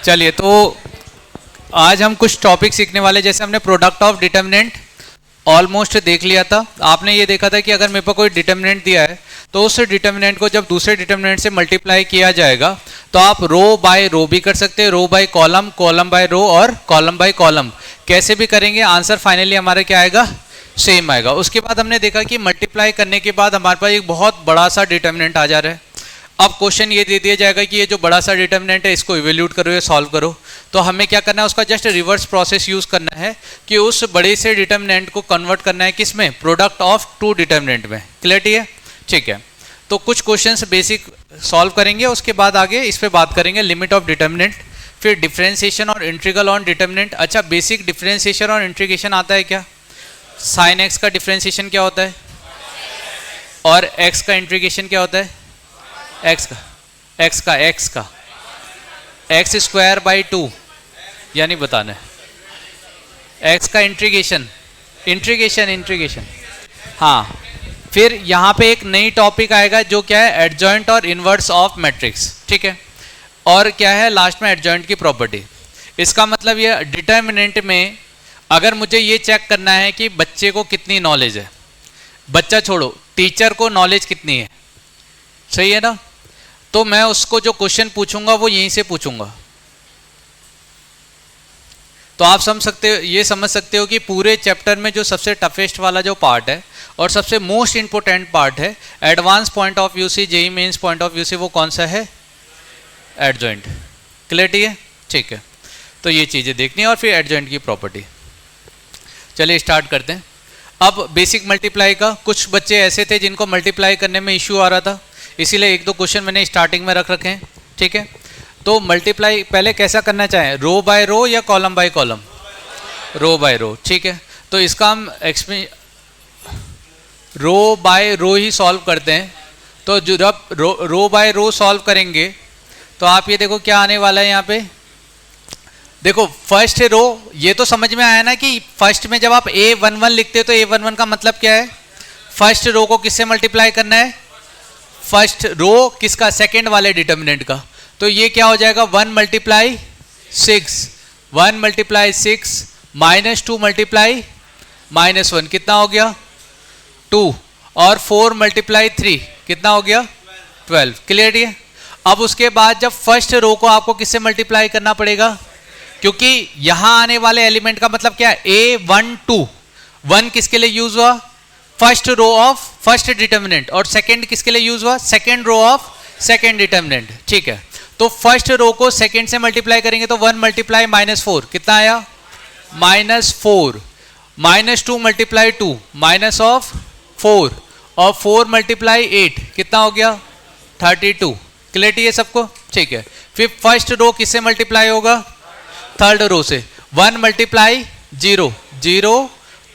चलिए, तो आज हम कुछ टॉपिक सीखने वाले। जैसे हमने प्रोडक्ट ऑफ डिटर्मिनेंट ऑलमोस्ट देख लिया था। आपने ये देखा था कि अगर मेरे पास कोई डिटर्मिनेंट दिया है तो उस डिटर्मिनेंट को जब दूसरे डिटर्मिनेंट से मल्टीप्लाई किया जाएगा तो आप रो बाय रो भी कर सकते हैं, रो बाय कॉलम, कॉलम बाय रो और कॉलम बाय कॉलम। कैसे भी करेंगे आंसर फाइनली हमारा क्या आएगा, सेम आएगा। उसके बाद हमने देखा कि मल्टीप्लाई करने के बाद हमारे पास एक बहुत बड़ा सा डिटर्मिनेंट आ जा रहा है। अब क्वेश्चन ये दे दिया जाएगा कि ये जो बड़ा सा डिटर्मिनेंट है इसको इवेल्यूट करो या सॉल्व करो। तो हमें क्या करना है, उसका जस्ट रिवर्स प्रोसेस यूज करना है कि उस बड़े से डिटर्मिनेंट को कन्वर्ट करना है किस में, प्रोडक्ट ऑफ टू डिटर्मिनेंट में। क्लियरिटी है? ठीक है, तो कुछ क्वेश्चंस बेसिक सॉल्व करेंगे, उसके बाद आगे इस पे बात करेंगे लिमिट ऑफ डिटर्मिनेंट, फिर डिफरेंशिएशन और इंटीग्रल ऑन डिटर्मिनेंट। अच्छा, बेसिक डिफरेंशिएशन और इंटीग्रेशन आता है क्या? साइन एक्स का डिफरेंशिएशन क्या होता है और एक्स का इंटीग्रेशन क्या होता है? एक्स का एक्स स्क्वायर बाई 2 यानी बताना है एक्स का इंटीग्रेशन। हाँ, फिर यहाँ पे एक नई टॉपिक आएगा जो क्या है, एडजॉइंट और इनवर्स ऑफ मैट्रिक्स। ठीक है, और क्या है लास्ट में एडजॉइंट की प्रॉपर्टी। इसका मतलब ये डिटर्मिनेंट में अगर मुझे ये चेक करना है कि बच्चे को कितनी नॉलेज है, बच्चा छोड़ो टीचर को नॉलेज कितनी है, सही है ना, तो मैं उसको जो क्वेश्चन पूछूंगा वो यहीं से पूछूंगा। तो आप समझ सकते हो कि पूरे चैप्टर में जो सबसे टफेस्ट वाला जो पार्ट है और सबसे मोस्ट इंपोर्टेंट पार्ट है, एडवांस पॉइंट ऑफ व्यू से, JEE mains point of view से, वो कौन सा है? एडजॉइंट। क्लियरिटी है? ठीक है, तो ये चीजें देखनी है और फिर एडजॉइंट की प्रॉपर्टी। चलिए स्टार्ट करते हैं। अब बेसिक मल्टीप्लाई का, कुछ बच्चे ऐसे थे जिनको मल्टीप्लाई करने में इश्यू आ रहा था, इसीलिए एक दो क्वेश्चन मैंने स्टार्टिंग में रख रखे हैं। ठीक है, तो मल्टीप्लाई पहले कैसा करना चाहें, रो बाय रो या column by column? Row by row. ठीक है, तो इसका हम रो बाय रो ही सॉल्व करते हैं। तो जब रो बाय रो सॉल्व करेंगे तो आप ये देखो क्या आने वाला है यहाँ पे। देखो फर्स्ट रो, ये तो समझ में आया ना कि फर्स्ट में जब आप A11 लिखते हो तो A11 का मतलब क्या है, फर्स्ट रो को किससे मल्टीप्लाई करना है? फर्स्ट रो किसका? सेकंड वाले डिटर्मिनेंट का। तो ये क्या हो जाएगा, 1 मल्टीप्लाई 6, 1 मल्टीप्लाई 6 माइनस 2 मल्टीप्लाई -1 कितना हो गया? 2, और 4 मल्टीप्लाई 3 कितना हो गया? 12। क्लियर है? अब उसके बाद जब फर्स्ट रो को आपको किससे मल्टीप्लाई करना पड़ेगा, क्योंकि यहां आने वाले एलिमेंट का मतलब क्या है, A12, 1 किसके लिए यूज हुआ? First row of first determinant, और सेकंड किसके लिए यूज हुआ? Second row of second determinant. ठीक है, तो फर्स्ट रो को सेकंड से मल्टीप्लाई करेंगे तो 1 मल्टीप्लाई -4 कितना आया? -4, -2 मल्टीप्लाई 2 माइनस ऑफ 4, और 4 मल्टीप्लाई 8 कितना हो गया? 32। क्लियरिटी है सबको? ठीक है, फिर फर्स्ट रो किससे मल्टीप्लाई होगा? थर्ड रो से। 1 मल्टीप्लाई 0, 0,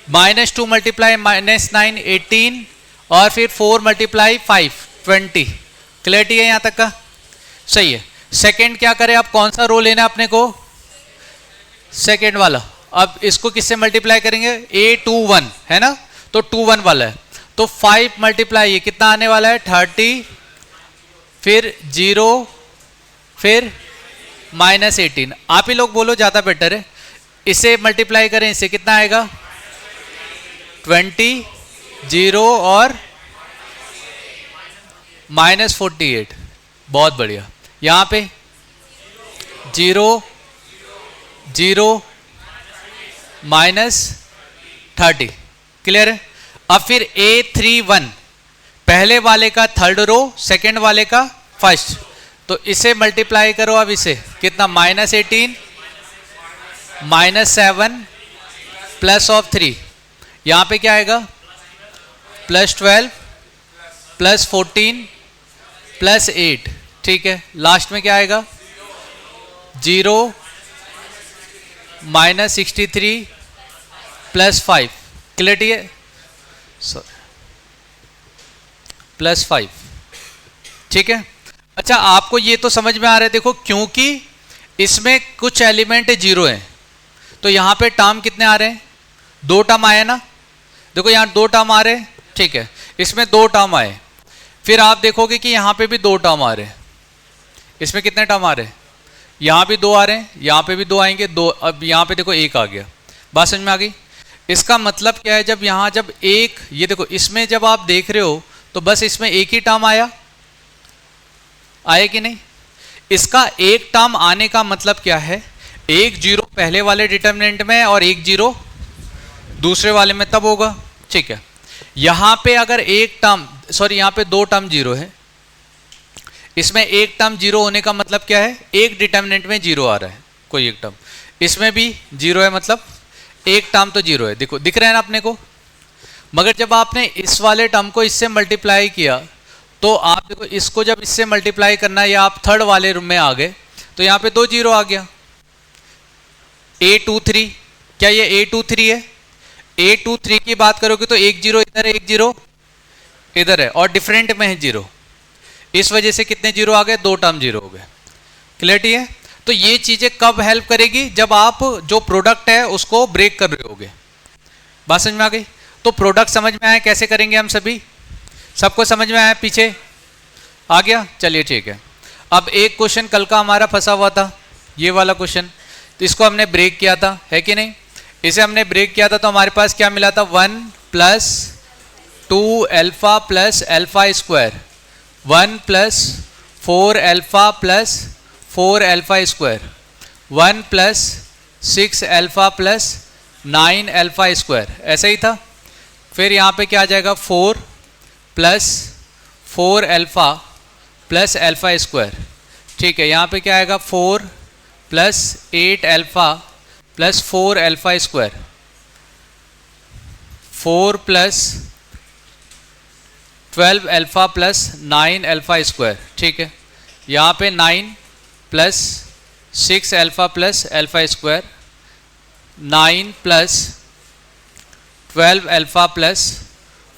-2 मल्टीप्लाई -9 18, और फिर 4 मल्टीप्लाई 5 20। क्लियरिटी है यहां तक का? सही है। सेकंड क्या करें, आप कौन सा रो लेना है अपने को? सेकंड वाला। अब इसको किससे मल्टीप्लाई करेंगे? A21 है ना, तो 21 वाला है, तो 5 मल्टीप्लाई ये कितना आने वाला है? 30, फिर 0, फिर -18। आप ही लोग बोलो, ज्यादा बेटर है। इसे मल्टीप्लाई करें, इससे कितना आएगा? 20, 0 और -48। बहुत बढ़िया। यहां पे 0, 0, -30। क्लियर है? अब फिर A31, पहले वाले का थर्ड रो, सेकंड वाले का फर्स्ट, तो इसे मल्टीप्लाई करो। अब इसे कितना? -18, -7 प्लस ऑफ 3, यहां पे क्या आएगा? +12 +14 +8। ठीक है, लास्ट में क्या आएगा? 0 -63 +5। क्लियरिटी है? +5। ठीक है, अच्छा आपको ये तो समझ में आ रहा है। देखो क्योंकि इसमें कुछ एलिमेंट 0 हैं तो यहां पे टर्म कितने आ रहे हैं? 2 टर्म आए ना। देखो यहां 2 टर्म आ रहे हैं। ठीक है, इसमें 2 टर्म आए, फिर आप देखोगे कि यहां पे भी 2 टर्म आ रहे हैं। इसमें कितने टर्म आ रहे हैं? यहाँ भी 2 आ रहे हैं, यहाँ पे भी 2 आएंगे, 2, अब यहाँ पे देखो 1 आ गया। बात समझ में आ गई? इसका मतलब क्या है, जब यहाँ जब 1, ये देखो इसमें जब आप देख रहे हो तो बस इसमें एक ही टर्म आया कि नहीं? इसका एक टर्म आने का मतलब क्या है, 1 0 पहले वाले डिटर्मिनेंट में और 1 0 दूसरे वाले में तब होगा। ठीक है, यहां पे अगर एक टर्म, सॉरी यहां पे 2 टर्म 0 है, इसमें एक टर्म 0 होने का मतलब क्या है, एक डिटर्मिनेंट में 0 आ रहा है कोई एक टर्म, इसमें भी 0 है, मतलब एक टर्म तो 0 है। देखो दिख रहा है ना अपने को। मगर जब आपने इस वाले टर्म को इससे मल्टीप्लाई किया तो आप देखो इसको जब इससे मल्टीप्लाई करना है या आप थर्ड वाले रूम में आ गए तो यहाँ पे 2 0 आ गया। A23, क्या ये A23 है? A23 की बात करोगे तो 1 0 इधर है, 1 0 इधर है और डिफरेंट में है 0, इस वजह से कितने 0 आ गए, 2 टर्म 0 हो गए। क्लियरिटी है? तो ये चीजें कब हेल्प करेगी, जब आप जो प्रोडक्ट है उसको ब्रेक कर रहे होगे। बात समझ में आ गई? तो प्रोडक्ट समझ में आया कैसे करेंगे हम सभी, सबको समझ में आया, पीछे आ गया? चलिए ठीक है। अब एक क्वेश्चन कल का हमारा फंसा हुआ था, ये वाला क्वेश्चन, तो इसको हमने ब्रेक किया था, है कि नहीं? इसे हमने ब्रेक किया था तो हमारे पास क्या मिला था, 1 + 2 alpha + alpha square, 1 + 4 alpha + 4 alpha square, 1 + 6 alpha + 9 alpha square, ऐसा ही था। फिर यहाँ पे क्या आ जाएगा, 4 + 4 अल्फा + अल्फा स्क्वायर। ठीक है, यहाँ पे क्या आएगा, 4 + 8 alpha + 4 alpha square, 4 + 12 alpha + 9 alpha square. ठीक है, यहाँ पे 9 + 6 alpha + alpha square, 9 + 12 alpha +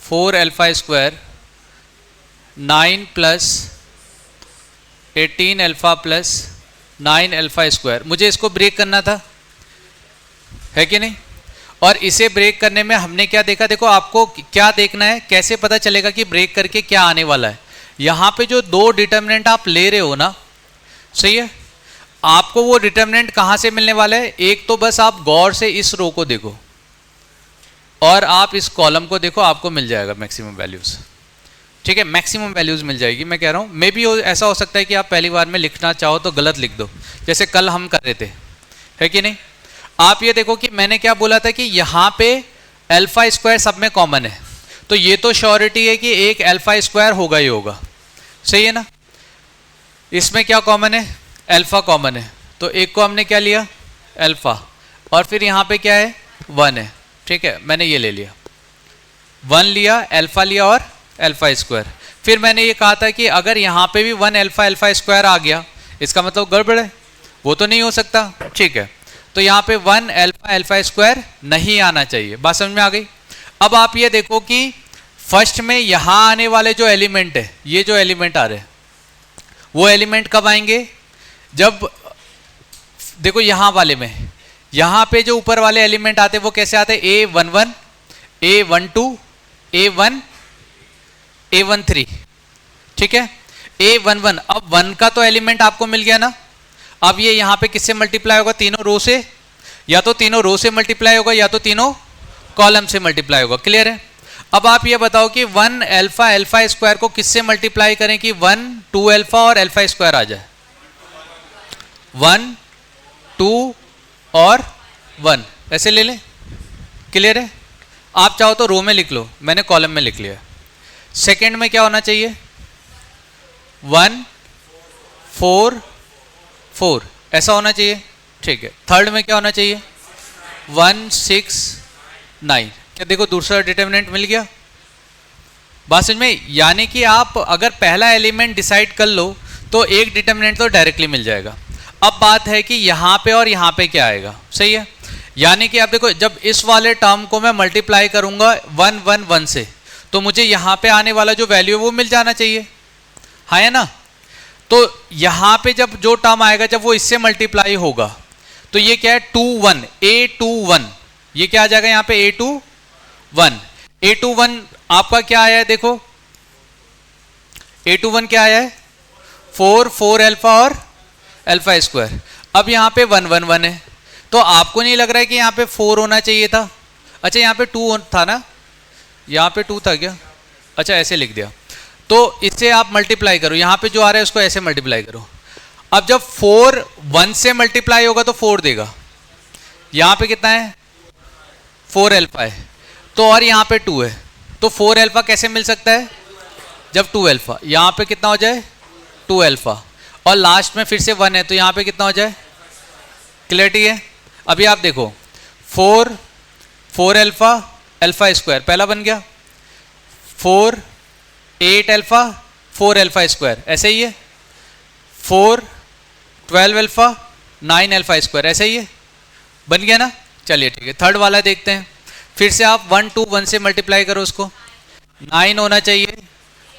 4 alpha square, 9 + 18 alpha + 9 alpha square. मुझे इसको ब्रेक करना था, है कि नहीं? और इसे ब्रेक करने में हमने क्या देखा, देखो आपको क्या देखना है, कैसे पता चलेगा कि ब्रेक करके क्या आने वाला है। यहाँ पे जो 2 डिटर्मिनेंट आप ले रहे हो ना, सही है, आपको वो डिटर्मिनेंट कहाँ से मिलने वाला है, एक तो बस आप गौर से इस रो को देखो और आप इस कॉलम को देखो, आपको मिल जाएगा मैक्सिमम वैल्यूज। ठीक है, मैक्सिमम वैल्यूज मिल जाएगी। मैं कह रहा हूँ मे बी ऐसा हो सकता है कि आप पहली बार में लिखना चाहो तो गलत लिख दो, जैसे कल हम कर रहे थे, है कि नहीं? आप ये देखो कि मैंने क्या बोला था कि यहाँ पे अल्फा स्क्वायर सब में कॉमन है, तो ये तो श्योरिटी है कि एक अल्फा स्क्वायर होगा ही होगा, सही है ना? इसमें क्या कॉमन है, अल्फा कॉमन है, तो एक को हमने क्या लिया, अल्फा, और फिर यहाँ पे क्या है, 1 है। ठीक है, मैंने ये ले लिया, 1 लिया, अल्फा लिया और अल्फा स्क्वायर। फिर मैंने ये कहा था कि अगर यहाँ पे भी 1 अल्फा स्क्वायर आ गया, इसका मतलब गड़बड़ है, वो तो नहीं हो सकता। ठीक है, तो यहाँ पे 1 अल्फा स्क्वायर नहीं आना चाहिए। बात समझ में आ गई? अब आप ये देखो कि फर्स्ट में यहाँ आने वाले जो एलिमेंट है, ये जो एलिमेंट आ रहे हैं, वो एलिमेंट कब आएंगे, जब देखो यहाँ वाले में, यहाँ पे जो ऊपर वाले एलिमेंट आते हैं वो कैसे आते हैं, A11, A12, A1, A13। ठीक है, A11, अब 1 का तो एलिमेंट आपको मिल गया ना, अब ये यहाँ पे किससे मल्टीप्लाई होगा, तीनों रो से, या तो तीनों रो से मल्टीप्लाई होगा या तो तीनों कॉलम से मल्टीप्लाई होगा। क्लियर है? अब आप ये बताओ कि 1 अल्फा स्क्वायर को किससे मल्टीप्लाई करें कि 1 2 अल्फा और अल्फा स्क्वायर आ जाए, 1 2 और 1 ऐसे ले लें। क्लियर है? आप चाहो तो रो में लिख लो, मैंने कॉलम में लिख लिया। सेकंड में क्या होना चाहिए, 1 4 4 ऐसा होना चाहिए। ठीक है, थर्ड में क्या होना चाहिए, 1 6 9। क्या देखो दूसरा डिटर्मिनेंट मिल गया। बात समझ में? यानी कि आप अगर पहला एलिमेंट डिसाइड कर लो तो एक डिटर्मिनेंट तो डायरेक्टली मिल जाएगा। अब बात है कि यहाँ पे और यहाँ पे क्या आएगा, सही है? यानी कि आप देखो जब इस वाले टर्म को मैं मल्टीप्लाई करूंगा 1 1 1 से, तो मुझे यहाँ पे आने वाला जो वैल्यू है वो मिल जाना चाहिए, हाँ है ना? तो यहाँ पे जब जो टर्म आएगा जब वो इससे मल्टीप्लाई होगा तो ये क्या है, 2 1, A21, ये क्या आ जाएगा यहाँ पे, A21। A21 आपका क्या आया है, देखो A21 क्या आया है, 4 4 अल्फा और अल्फा स्क्वायर। अब यहाँ पे 1 1 1 है, तो आपको नहीं लग रहा है कि यहाँ पे 4 होना चाहिए था? अच्छा यहाँ पे 2 था ना, यहाँ पे 2 था क्या? अच्छा ऐसे लिख दिया। तो इससे आप मल्टीप्लाई करो, यहाँ पे जो आ रहा है उसको ऐसे मल्टीप्लाई करो। अब जब 4 1 से मल्टीप्लाई होगा तो 4 देगा। यहाँ पे कितना है? 4 अल्फा है, तो और यहाँ पे 2 है, तो 4 अल्फा कैसे मिल सकता है? जब 2 अल्फा, यहाँ पे कितना हो जाए? 2 अल्फा, और लास्ट में फिर से 1 है, तो यहाँ पे कितना हो जाए? क्लियरिटी है? अभी आप देखो 4 अल्फा अल्फा स्क्वायर पहला बन गया, 4 8 अल्फा 4 अल्फा स्क्वायर ऐसे ही है, 4 12 अल्फा 9 अल्फा स्क्वायर ऐसे ही है, बन गया ना? चलिए ठीक है, थर्ड वाला देखते हैं। फिर से आप 1 2 1 से मल्टीप्लाई करो उसको, 9 होना चाहिए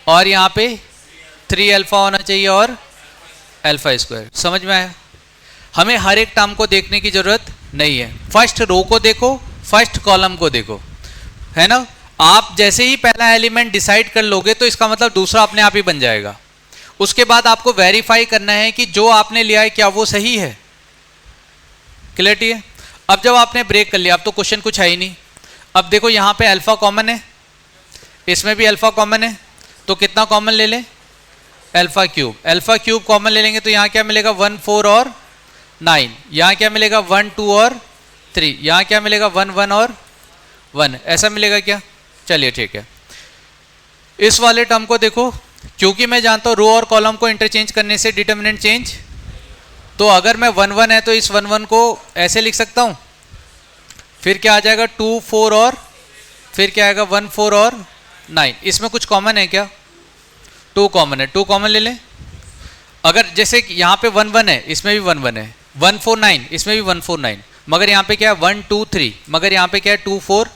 और यहाँ पे 3 अल्फा होना चाहिए और अल्फा स्क्वायर। समझ में आया? हमें हर एक टर्म को देखने की जरूरत नहीं है, फर्स्ट रो को देखो, फर्स्ट कॉलम को देखो, है ना? आप जैसे ही पहला एलिमेंट डिसाइड कर लोगे तो इसका मतलब दूसरा अपने आप ही बन जाएगा। उसके बाद आपको वेरीफाई करना है कि जो आपने लिया है क्या वो सही है। क्लियरिटी है? अब जब आपने ब्रेक कर लिया, अब तो क्वेश्चन कुछ है ही नहीं। अब देखो यहाँ पे अल्फा कॉमन है, इसमें भी अल्फा कॉमन है, तो कितना कॉमन ले लें? Alpha cube. Alpha cube common ले लेंगे तो यहाँ क्या मिलेगा? 1 4 और 9। यहाँ क्या मिलेगा? 1 2 और 3। यहाँ क्या मिलेगा? 1 1 और 1। ऐसा मिलेगा क्या? चलिए ठीक है। इस वाले टर्म को देखो, क्योंकि मैं जानता हूँ रो और कॉलम को इंटरचेंज करने से डिटर्मिनेंट चेंज, तो अगर मैं 1 1 है तो इस 1 1 को ऐसे लिख सकता हूँ, फिर क्या आ जाएगा? 2 4 और फिर क्या आएगा? 1 4 और 9। इसमें कुछ कॉमन है क्या? 2 कॉमन है, 2 कॉमन ले लें। अगर जैसे यहाँ पे 1 1 है, इसमें भी 1 1 है, 1 4 9 इसमें भी 1 4 9, मगर यहाँ पे क्या है? 1 2 3, मगर यहाँ पे क्या है? 2 4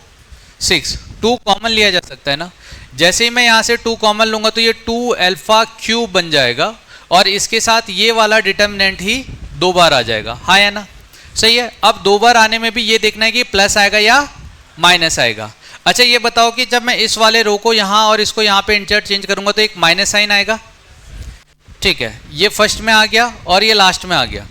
6। 2 कॉमन लिया जा सकता है ना? जैसे ही मैं यहाँ से 2 कॉमन लूंगा तो ये 2 अल्फा क्यूब बन जाएगा और इसके साथ ये वाला डिटर्मिनेंट ही 2 बार आ जाएगा। हाँ या ना? सही है। अब 2 बार आने में भी ये देखना है कि प्लस आएगा या माइनस आएगा। अच्छा ये बताओ कि जब मैं इस वाले रो को यहाँ और इसको यहाँ पे इंटरचेंज करूंगा तो एक माइनस साइन आएगा। ठीक है, ये फर्स्ट में आ गया और ये लास्ट में आ गया,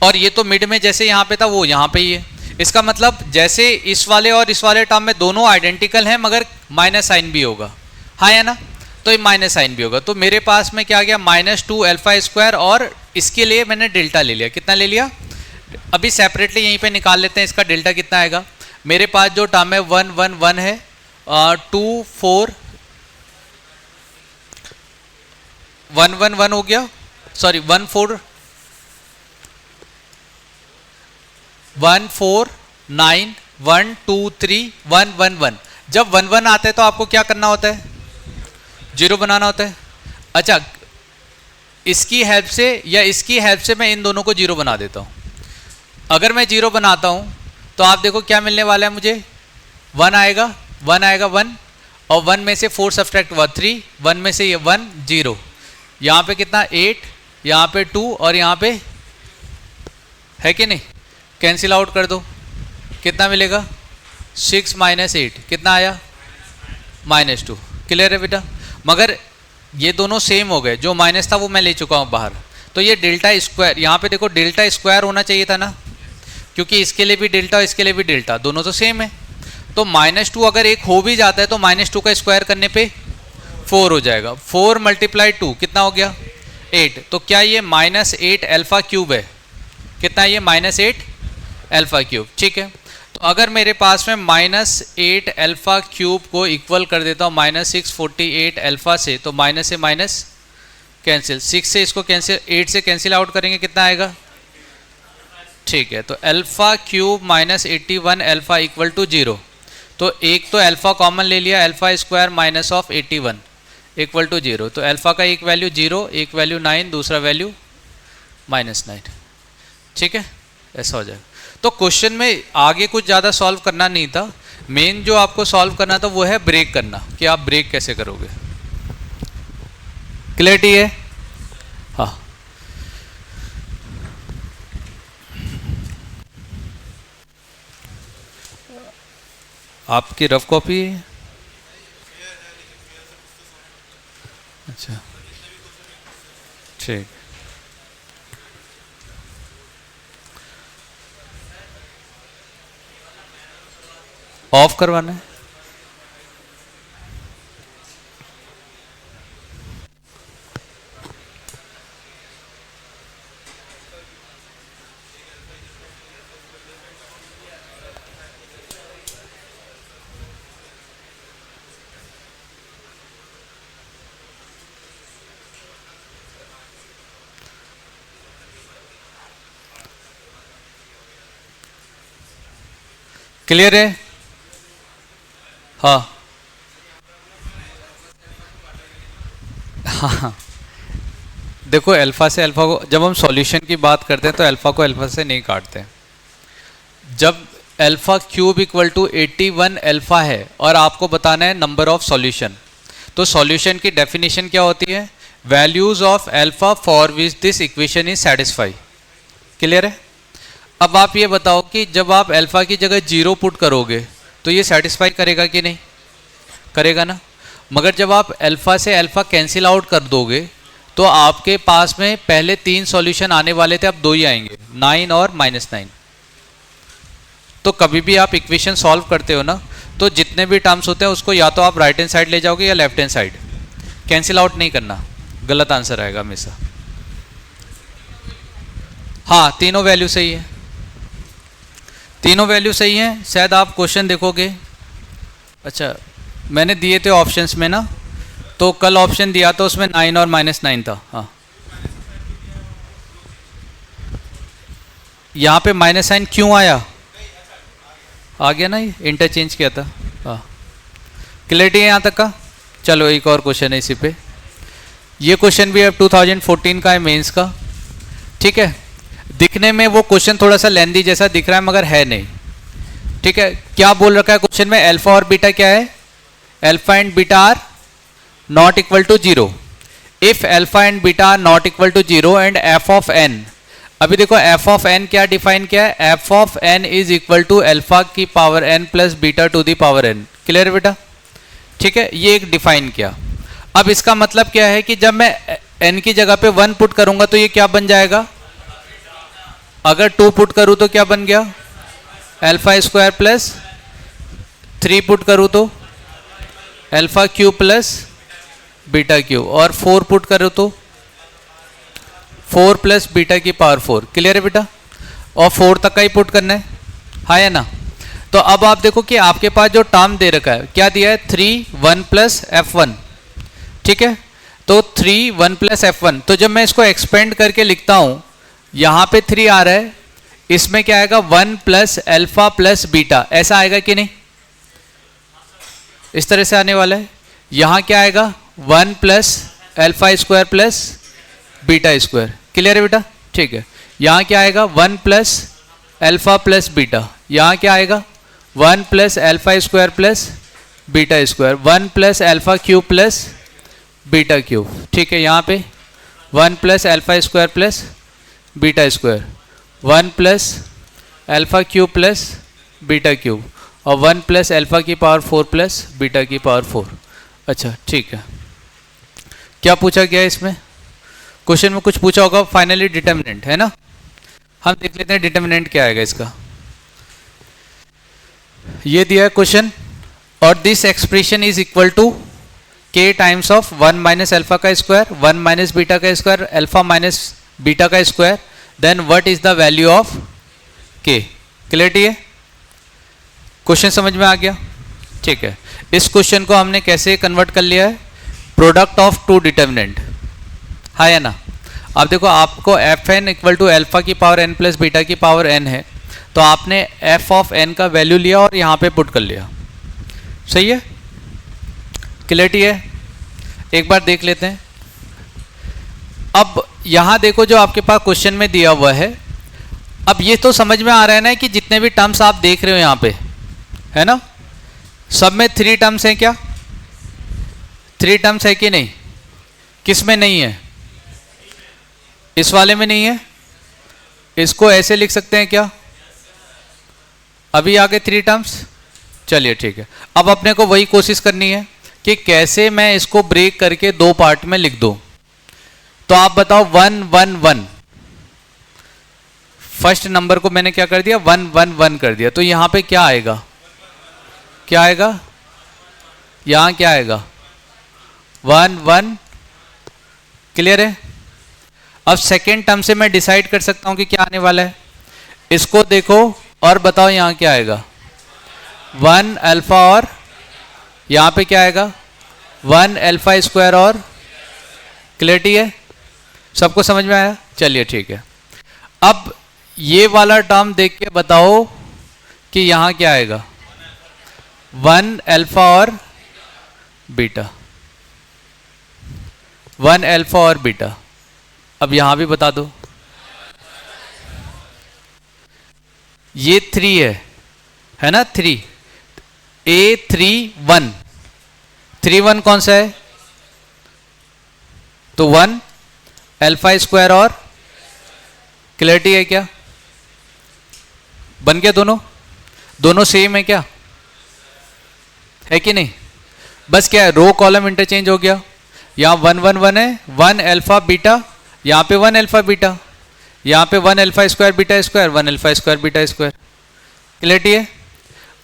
और ये तो मिड में जैसे यहाँ पे था वो यहाँ पे ही है। इसका मतलब जैसे इस वाले और इस वाले टर्म में दोनों आइडेंटिकल हैं मगर माइनस साइन भी होगा। हाँ या ना? तो ये माइनस साइन भी होगा, तो मेरे पास में क्या आ गया? -2 अल्फा स्क्वायर, और इसके लिए मैंने डेल्टा ले लिया। कितना ले लिया? अभी सेपरेटली यहीं पे निकाल लेते हैं इसका डेल्टा कितना आएगा। मेरे पास जो टर्म है 1 1 1 है, 2 4 1 1 1 हो गया, सॉरी 1 4 1 4 9 1 2 3 1 1 1। जब 1 1 आता है तो आपको क्या करना होता है? 0 बनाना होता है। अच्छा, इसकी हेल्प से या इसकी हेल्प से मैं इन दोनों को 0 बना देता हूँ। अगर मैं 0 बनाता हूँ तो आप देखो क्या मिलने वाला है मुझे? 1 आएगा, 1 आएगा 1, और 1 में से 4 सब्ट्रैक्ट हुआ 3, 1 में से ये 1 0, यहाँ पे कितना? 8, यहाँ पे 2 और यहाँ पे है कि नहीं? कैंसिल आउट कर दो, कितना मिलेगा? 6 - 8 कितना आया? -2। क्लियर है बेटा? मगर ये दोनों सेम हो गए, जो माइनस था वो मैं ले चुका हूँ बाहर, तो ये डेल्टा स्क्वायर, यहाँ पे देखो डेल्टा स्क्वायर होना चाहिए था ना, क्योंकि इसके लिए भी डेल्टा इसके लिए भी डेल्टा, दोनों तो सेम है। तो -2 अगर एक हो भी जाता है तो -2 का स्क्वायर करने पे 4 हो जाएगा। 4 × 2 कितना हो गया? 8। तो क्या ये -8 अल्फा क्यूब है? कितना ये? -8 अल्फा क्यूब। ठीक है, तो अगर मेरे पास में -8 अल्फा क्यूब को इक्वल कर देता हूँ -648 अल्फा से, तो माइनस से माइनस कैंसिल, 6 से इसको कैंसिल, 8 से कैंसिल आउट करेंगे, कितना आएगा? ठीक है, तो alpha cube -81 alpha equal to 0। तो एक तो अल्फा कॉमन ले लिया, alpha square minus of 81 equal to 0। तो अल्फा का एक वैल्यू 0, एक वैल्यू 9, दूसरा वैल्यू -9। ठीक है, ऐसा हो जाएगा। तो क्वेश्चन में आगे कुछ ज़्यादा सॉल्व करना नहीं था, मेन जो आपको सॉल्व करना था वो है ब्रेक करना, कि आप ब्रेक कैसे करोगे। क्लियरिटी है? हाँ, आपकी रफ कॉपी है? अच्छा ठीक, ऑफ करवाना है। क्लियर है? हाँ हाँ। देखो अल्फा से अल्फा को जब हम सॉल्यूशन की बात करते हैं तो अल्फा को अल्फा से नहीं काटते हैं। जब alpha cube equal to 81 alpha है और आपको बताना है नंबर ऑफ सॉल्यूशन, तो सॉल्यूशन की डेफिनेशन क्या होती है? Values of alpha for which this equation is satisfy. Clear है? अब आप ये बताओ कि जब आप अल्फा की जगह 0 पुट करोगे तो ये सेटिस्फाई करेगा कि नहीं? करेगा ना। मगर जब आप अल्फा से अल्फा कैंसिल आउट कर दोगे तो आपके पास में पहले 3 सॉल्यूशन आने वाले थे, अब 2 ही आएंगे, 9 और -9। तो कभी भी आप इक्वेशन सॉल्व करते हो ना, तो जितने भी टर्म्स होते हैं उसको या तो आप राइट हैंड साइड ले जाओगे या left hand side, cancel out नहीं करना, गलत आंसर आएगा हमेशा। हाँ, तीनों वैल्यू सही है, तीनों वैल्यू सही हैं। शायद आप क्वेश्चन देखोगे, अच्छा मैंने दिए थे ऑप्शंस में ना, तो कल ऑप्शन दिया था उसमें 9 और -9 था। हाँ, यहाँ पे माइनस साइन क्यों आया? आ गया ना, ये इंटरचेंज किया था। हाँ, क्लियरिटी है यहाँ तक का? चलो एक और क्वेश्चन है इसी पे। ये क्वेश्चन भी अब 2014 का है, मेंस का। ठीक है, दिखने में वो क्वेश्चन थोड़ा सा लेंदी जैसा दिख रहा है मगर है नहीं। ठीक है, क्या बोल रखा है क्वेश्चन में? अल्फा और बीटा क्या है? Alpha and beta are not equal to 0 if alpha and beta are not equal to 0 and f of n. अभी देखो एफ ऑफ एन क्या डिफाइन किया है? F of n is equal to alpha की power N plus beta to the power n. Clear है बेटा? ठीक है, ये एक डिफाइन किया। अब इसका मतलब क्या है कि जब मैं एन की जगह पे 1 पुट करूंगा तो ये क्या बन जाएगा? अगर 2 पुट करूं तो क्या बन गया? अल्फा स्क्वायर प्लस 3 पुट करूं तो alpha cube plus beta cube, और 4 पुट करूं तो 4 प्लस बीटा की पावर 4। क्लियर है बेटा? और 4 तक का ही पुट करना है, हाँ या ना? तो अब आप देखो कि आपके पास जो टर्म दे रखा है क्या दिया है? 3 1 प्लस f1। ठीक है, तो 3 1 प्लस f1। तो जब मैं इसको एक्सपेंड करके लिखता हूं, यहां पे 3 आ रहा है, इसमें क्या आएगा? 1 प्लस अल्फा प्लस बीटा, ऐसा आएगा कि नहीं? इस तरह से आने वाला है। यहां क्या आएगा? 1 plus alpha square plus beta square. Clear है बेटा? ठीक है, यहां क्या आएगा? 1 प्लस अल्फा प्लस बीटा। यहां क्या आएगा? 1 plus alpha square plus beta square, 1 plus alpha cube plus beta cube. ठीक है, यहाँ पे 1 plus alpha square plus beta square, 1 plus alpha cube plus beta cube, और 1 प्लस अल्फा की पावर 4 प्लस बीटा की पावर 4। अच्छा ठीक है, क्या पूछा गया इसमें? क्वेश्चन में कुछ पूछा होगा फाइनली डिटर्मिनेंट, है ना? हम देख लेते हैं डिटर्मिनेंट क्या आएगा इसका। ये दिया है क्वेश्चन, और this expression is equal to k times of 1 minus alpha का स्क्वायर, 1 माइनस बीटा का स्क्वायर, अल्फा माइनस बीटा का square, then what is the value of k। Clarity है? क्वेश्चन समझ में आ गया? ठीक है, इस क्वेश्चन को हमने कैसे कन्वर्ट कर लिया है? प्रोडक्ट ऑफ टू डिटर्मिनेंट, हाँ या ना? आप देखो, आपको F N equal to alpha की पावर एन प्लस बीटा की पावर एन है, तो आपने एफ ऑफ एन का वैल्यू लिया और यहाँ पे पुट कर लिया। सही है? क्लियरिटी है? एक बार देख लेते हैं। अब यहाँ देखो, जो आपके पास क्वेश्चन में दिया हुआ है, अब ये तो समझ में आ रहा है ना कि जितने भी टर्म्स आप देख रहे हो यहाँ पे, है ना, सब में 3 टर्म्स हैं क्या? 3 टर्म्स है कि नहीं? किस में नहीं है? इस वाले में नहीं है। इसको ऐसे लिख सकते हैं क्या? अभी आगे 3 टर्म्स। चलिए ठीक है, अब अपने को वही कोशिश करनी है कि कैसे मैं इसको ब्रेक करके 2 पार्ट में लिख दूं। तो आप बताओ 1 1 1, फर्स्ट नंबर को मैंने क्या कर दिया? 1 1 1 कर दिया, तो यहां पे क्या आएगा? क्या आएगा, यहाँ क्या आएगा 1 1। क्लियर है। अब सेकेंड टर्म से मैं डिसाइड कर सकता हूं कि क्या आने वाला है। इसको देखो और बताओ यहाँ क्या आएगा 1 अल्फा, और यहाँ पे क्या आएगा 1 अल्फा स्क्वायर। और क्लियरिटी है, सबको समझ में आया। चलिए ठीक है। अब ये वाला टर्म देख के बताओ कि यहाँ क्या आएगा 1 अल्फा और बीटा, 1 अल्फा और बीटा। अब यहां भी बता दो, ये 3 है ना, 3 A3 1, 3 1 कौन सा है, तो 1 अल्फा स्क्वायर। और क्लैरिटी है क्या, बन गया, दोनों सेम है क्या, है कि नहीं। बस क्या है, रो कॉलम इंटरचेंज हो गया। यहाँ 1 1 1 है, 1 अल्फा बीटा, यहाँ पे 1 अल्फा बीटा, यहाँ पे 1 alpha square beta square, 1 alpha square beta square. Clarity है।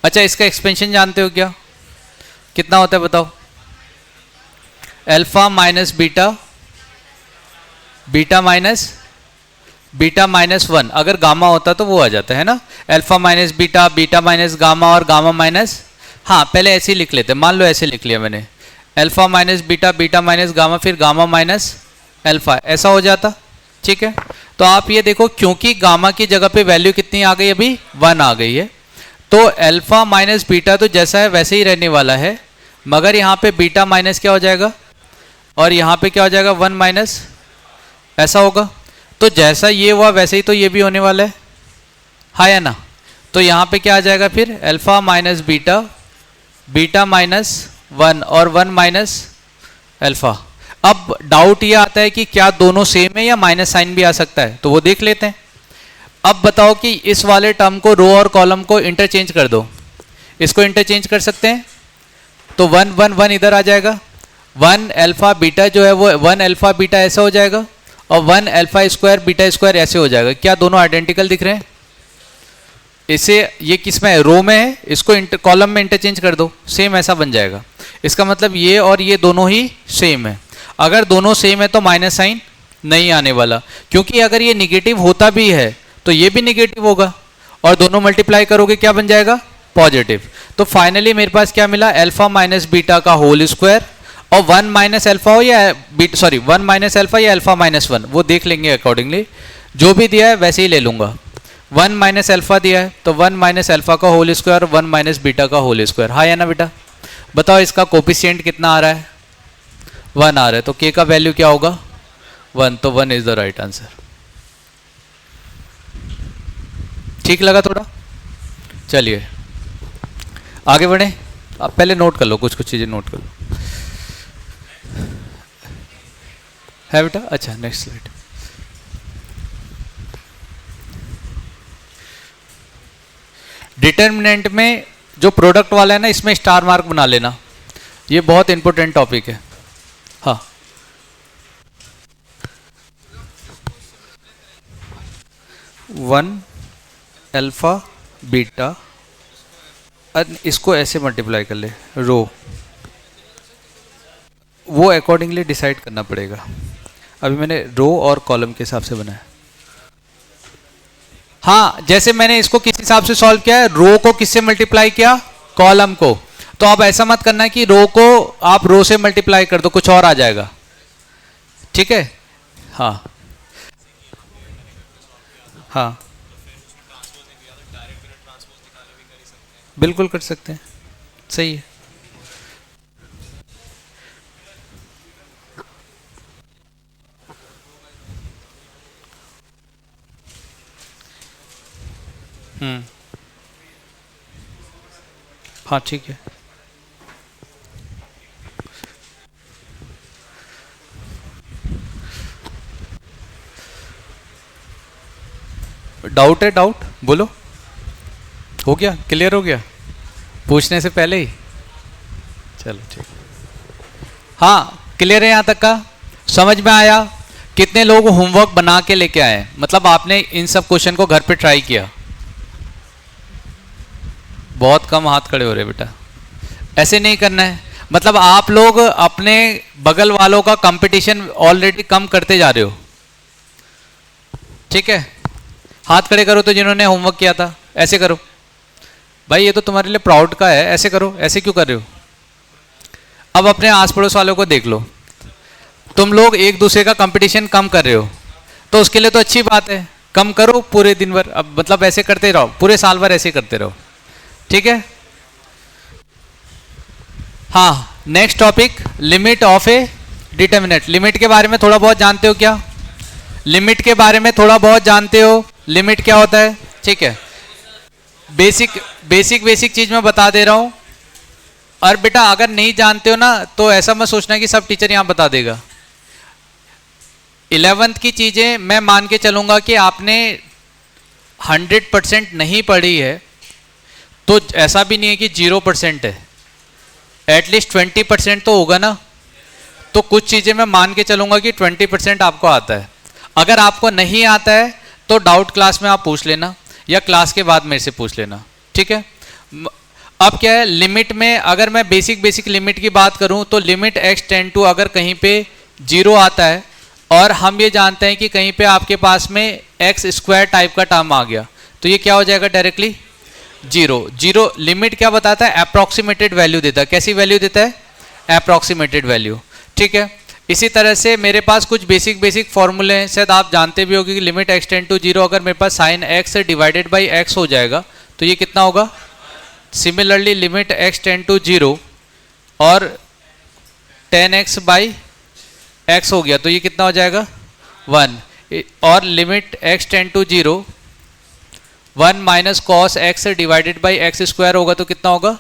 अच्छा, इसका एक्सपेंशन जानते हो क्या, कितना होता है बताओ, alpha minus beta, beta minus 1। अगर गामा होता तो वो आ जाता है ना, alpha minus beta, beta minus gamma, और गामा माइनस, हाँ पहले ऐसे ही लिख लेते, मान लो ऐसे लिख लिया मैंने, alpha minus beta, beta minus gamma, फिर गामा माइनस अल्फा, ऐसा हो जाता। ठीक है। तो आप ये देखो, क्योंकि गामा की जगह पे वैल्यू कितनी आ गई, अभी 1 आ गई है, तो अल्फा माइनस बीटा तो जैसा है वैसे ही रहने वाला है, मगर यहाँ पे बीटा माइनस क्या हो जाएगा, और यहाँ पे क्या हो जाएगा 1 माइनस, ऐसा होगा। तो जैसा ये हुआ वैसे ही तो ये भी होने वाला है, हाँ या ना। तो यहाँ पे क्या आ जाएगा फिर, alpha minus beta, beta minus 1, और 1 माइनस अल्फा। अब डाउट ये आता है कि क्या दोनों सेम है या माइनस साइन भी आ सकता है, तो वो देख लेते हैं। अब बताओ कि इस वाले टर्म को, रो और कॉलम को इंटरचेंज कर दो, इसको इंटरचेंज कर सकते हैं, तो 1 1 1 इधर आ जाएगा, 1 अल्फा बीटा जो है वो 1 अल्फा बीटा ऐसा हो जाएगा, और 1 अल्फा स्क्वायर बीटा स्क्वायर ऐसे हो जाएगा। क्या दोनों आइडेंटिकल दिख रहे हैं, इसे ये किस में है, रो में है, इसको कॉलम में इंटरचेंज कर दो, सेम ऐसा बन जाएगा। इसका मतलब ये और ये दोनों ही सेम है। अगर दोनों सेम है तो माइनस साइन नहीं आने वाला, क्योंकि अगर ये निगेटिव होता भी है तो ये भी निगेटिव होगा, और दोनों मल्टीप्लाई करोगे क्या बन जाएगा, पॉजिटिव। तो फाइनली मेरे पास क्या मिला, अल्फा माइनस बीटा का होल स्क्वायर, और 1 माइनस अल्फा हो या 1 माइनस अल्फा या अल्फा माइनस 1, वो देख लेंगे अकॉर्डिंगली, जो भी दिया है वैसे ही ले लूंगा। 1 माइनस अल्फा दिया है तो 1 माइनस अल्फा का होल स्क्वायर, 1 माइनस बीटा का होल स्क्वायर, हाँ या ना बेटा। बताओ इसका कोफिशिएंट कितना आ रहा है, 1 आ रहा है, तो k का वैल्यू क्या होगा 1, तो 1 इज द राइट आंसर। ठीक लगा थोड़ा, चलिए आगे बढ़े। आप पहले नोट कर लो, कुछ चीजें नोट कर लो, है बेटा। अच्छा नेक्स्ट स्लाइड। डिटर्मिनेंट में जो प्रोडक्ट वाला है ना, इसमें स्टार मार्क बना लेना, ये बहुत इंपॉर्टेंट टॉपिक है। हाँ, वन अल्फा बीटा, इसको ऐसे मल्टीप्लाई कर ले, रो, वो अकॉर्डिंगली डिसाइड करना पड़ेगा। अभी मैंने रो और कॉलम के हिसाब से बनाया। हाँ, जैसे मैंने इसको किस हिसाब से सॉल्व किया है, रो को किससे मल्टीप्लाई किया, कॉलम को। तो आप ऐसा मत करना कि रो को आप रो से मल्टीप्लाई कर दो, कुछ और आ जाएगा। ठीक है। हाँ हाँ, बिल्कुल कर सकते हैं, सही है। हाँ ठीक है। डाउट है, डाउट बोलो। हो गया, क्लियर हो गया पूछने से पहले ही। चलो ठीक, हाँ क्लियर है, यहाँ तक का समझ में आया। कितने लोग होमवर्क बना के लेके आए, मतलब आपने इन सब क्वेश्चन को घर पे ट्राई किया। बहुत कम हाथ खड़े हो रहे बेटा। ऐसे नहीं करना है, मतलब आप लोग अपने बगल वालों का कंपटीशन ऑलरेडी कम करते जा रहे हो। ठीक है, हाथ खड़े करो तो जिन्होंने होमवर्क किया था, ऐसे करो भाई, ये तो तुम्हारे लिए प्राउड का है, ऐसे करो, ऐसे क्यों कर रहे हो। अब अपने आस पड़ोस वालों को देख लो, तुम लोग एक दूसरे का कंपटीशन कम कर रहे हो, तो उसके लिए तो अच्छी बात है, कम करो पूरे दिन भर, अब मतलब ऐसे करते रहो, पूरे साल भर ऐसे करते रहो। ठीक है, हाँ, next topic, limit of A determinant. Limit के बारे में थोड़ा बहुत जानते हो क्या? लिमिट के बारे में थोड़ा बहुत जानते हो? लिमिट क्या होता है? ठीक है, बेसिक चीज मैं बता दे रहा हूं, और बेटा अगर नहीं जानते हो ना तो ऐसा मत सोचना कि सब टीचर यहां बता देगा। 11th की चीजें मैं मान के चलूंगा कि आपने 100% नहीं पढ़ी है, तो ऐसा भी नहीं है कि 0% है, एटलीस्ट 20% तो होगा ना। तो कुछ चीजें मैं मान के चलूंगा कि 20% आपको आता है। अगर आपको नहीं आता है तो डाउट क्लास में आप पूछ लेना, या क्लास के बाद मेरे से पूछ लेना। ठीक है, अब क्या है, लिमिट में अगर मैं बेसिक लिमिट की बात करूं तो लिमिट x टेंड टू, अगर कहीं पे 0 आता है और हम ये जानते हैं कि कहीं पे आपके पास में x स्क्वायर टाइप का टर्म आ गया, तो ये क्या हो जाएगा डायरेक्टली 0। लिमिट क्या बताता है? अप्रॉक्सीमेटेड वैल्यू देता है। कैसी वैल्यू देता है? Approximated value. ठीक है, इसी तरह से मेरे पास कुछ बेसिक फॉर्मूले हैं, शायद आप जानते भी होंगे कि लिमिट x टेंड टू 0, अगर मेरे पास sine x divided by x हो जाएगा तो ये कितना होगा? Similarly limit x tend to 0 और tan x बाई x हो गया तो ये कितना हो जाएगा? 1। और limit x tend to 0 1 minus cos x divided by x square होगा तो कितना होगा?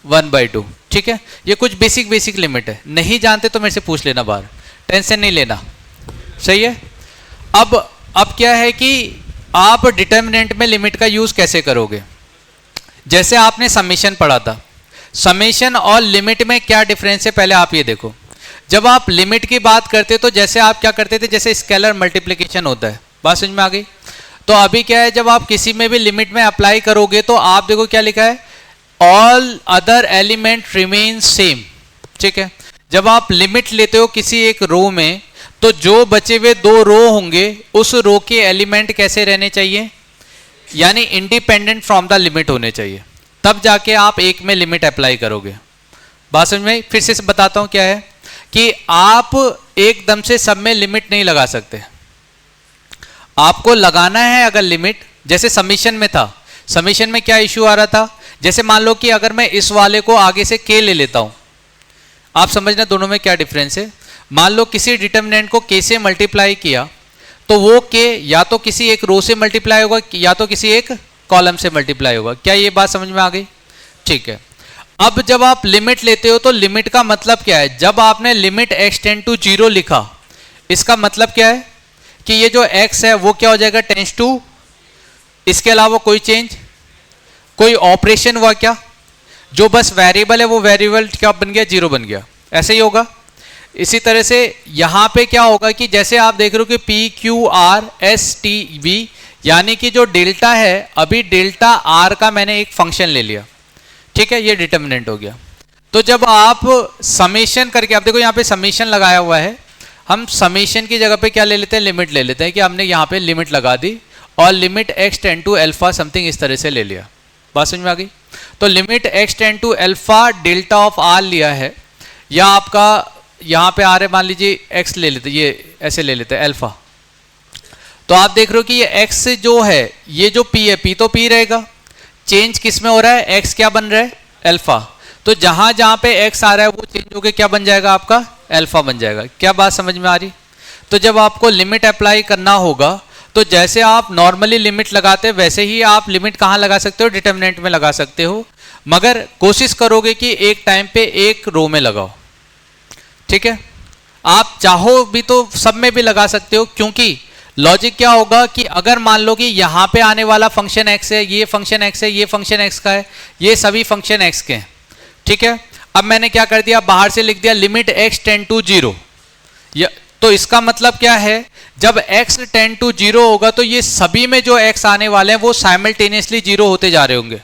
1/2। ठीक है, ये कुछ बेसिक लिमिट है, नहीं जानते तो मेरे से पूछ लेना बाहर, टेंशन नहीं लेना। सही है, अब क्या है कि आप डिटर्मिनेंट में लिमिट का यूज कैसे करोगे? जैसे आपने समेशन पढ़ा था, समेशन और लिमिट में क्या डिफरेंस है पहले आप ये देखो। जब आप लिमिट की बात करते तो जैसे आप क्या करते थे, जैसे स्केलर मल्टीप्लिकेशन होता है, बात समझ में आ गई? तो अभी क्या है, जब आप किसी में भी लिमिट में अप्लाई करोगे तो आप देखो क्या लिखा है, all other element remain same. ठीक है, जब आप लिमिट लेते हो किसी एक रो में तो जो बचे हुए 2 रो होंगे उस रो के एलिमेंट कैसे रहने चाहिए? यानी इंडिपेंडेंट फ्रॉम द लिमिट होने चाहिए, तब जाके आप एक में लिमिट अप्लाई करोगे। बात समझ में? फिर से बताता हूं क्या है कि आप एकदम से सब में लिमिट नहीं लगा सकते, आपको लगाना है अगर लिमिट, जैसे समीशन में था। समीशन में क्या इश्यू आ रहा था, जैसे मान लो कि अगर मैं इस वाले को आगे से k ले लेता हूं, आप समझना दोनों में क्या डिफरेंस है। मान लो किसी डिटर्मिनेंट को k से मल्टीप्लाई किया तो वो k या तो किसी एक रो से मल्टीप्लाई होगा या तो किसी एक कॉलम से मल्टीप्लाई होगा। क्या ये बात समझ में आ गई? ठीक है, अब जब आप लिमिट लेते हो तो लिमिट का मतलब क्या है? जब आपने लिमिट x टेंड टू 0 लिखा, इसका मतलब क्या है कि ये जो x है वो क्या हो जाएगा? टेंड्स टू, इसके अलावा कोई चेंज, कोई ऑपरेशन हुआ क्या? जो बस वेरिएबल है वो वेरिएबल क्या बन गया? 0 बन गया। ऐसे ही होगा। इसी तरह से यहां पे क्या होगा कि जैसे आप देख रहे हो कि PQRSTV, यानी कि जो डेल्टा है, अभी डेल्टा R का मैंने एक फंक्शन ले लिया। ठीक है, ये डिटर्मिनेंट हो गया। तो जब आप समेशन करके, आप देखो यहाँ पे समेशन लगाया हुआ है, हम समेशन की जगह पे क्या ले लेते हैं? लिमिट ले लेते हैं कि हमने यहाँ पे लिमिट लगा दी और limit x tend to alpha something इस तरह से ले लिया। बात समझ में आ गई? तो limit x tend to alpha delta of r लिया है, या आपका यहाँ पे r है, मान लीजिए x ले लेते, ये ऐसे ले लेते हैं अल्फा। तो आप देख रहे हो कि ये x जो है, ये जो p है, p तो p रहेगा, चेंज किस में हो रहा है? x क्या बन रहा है? अल्फा। तो जहां जहां पे x आ रहा है वो चेंज होकर क्या बन जाएगा? आपका अल्फा बन जाएगा। क्या बात समझ में आ रही? तो जब आपको लिमिट अप्लाई करना होगा तो जैसे आप नॉर्मली लिमिट लगाते हैं वैसे ही आप लिमिट कहाँ लगा सकते हो? डिटर्मिनेंट में लगा सकते हो, मगर कोशिश करोगे कि एक टाइम पे एक रो में लगाओ। ठीक है, आप चाहो भी तो सब में भी लगा सकते हो, क्योंकि लॉजिक क्या होगा कि अगर मान लो कि यहाँ पे आने वाला फंक्शन x है, ये फंक्शन x है, ये फंक्शन x का है, ये सभी फंक्शन x के हैं। ठीक है, अब मैंने क्या कर दिया? बाहर से लिख दिया लिमिट x टेंड टू 0। तो इसका मतलब क्या है? जब x टेंड टू 0 होगा तो ये सभी में जो x आने वाले हैं वो साइमल्टेनियसली 0 होते जा रहे होंगे।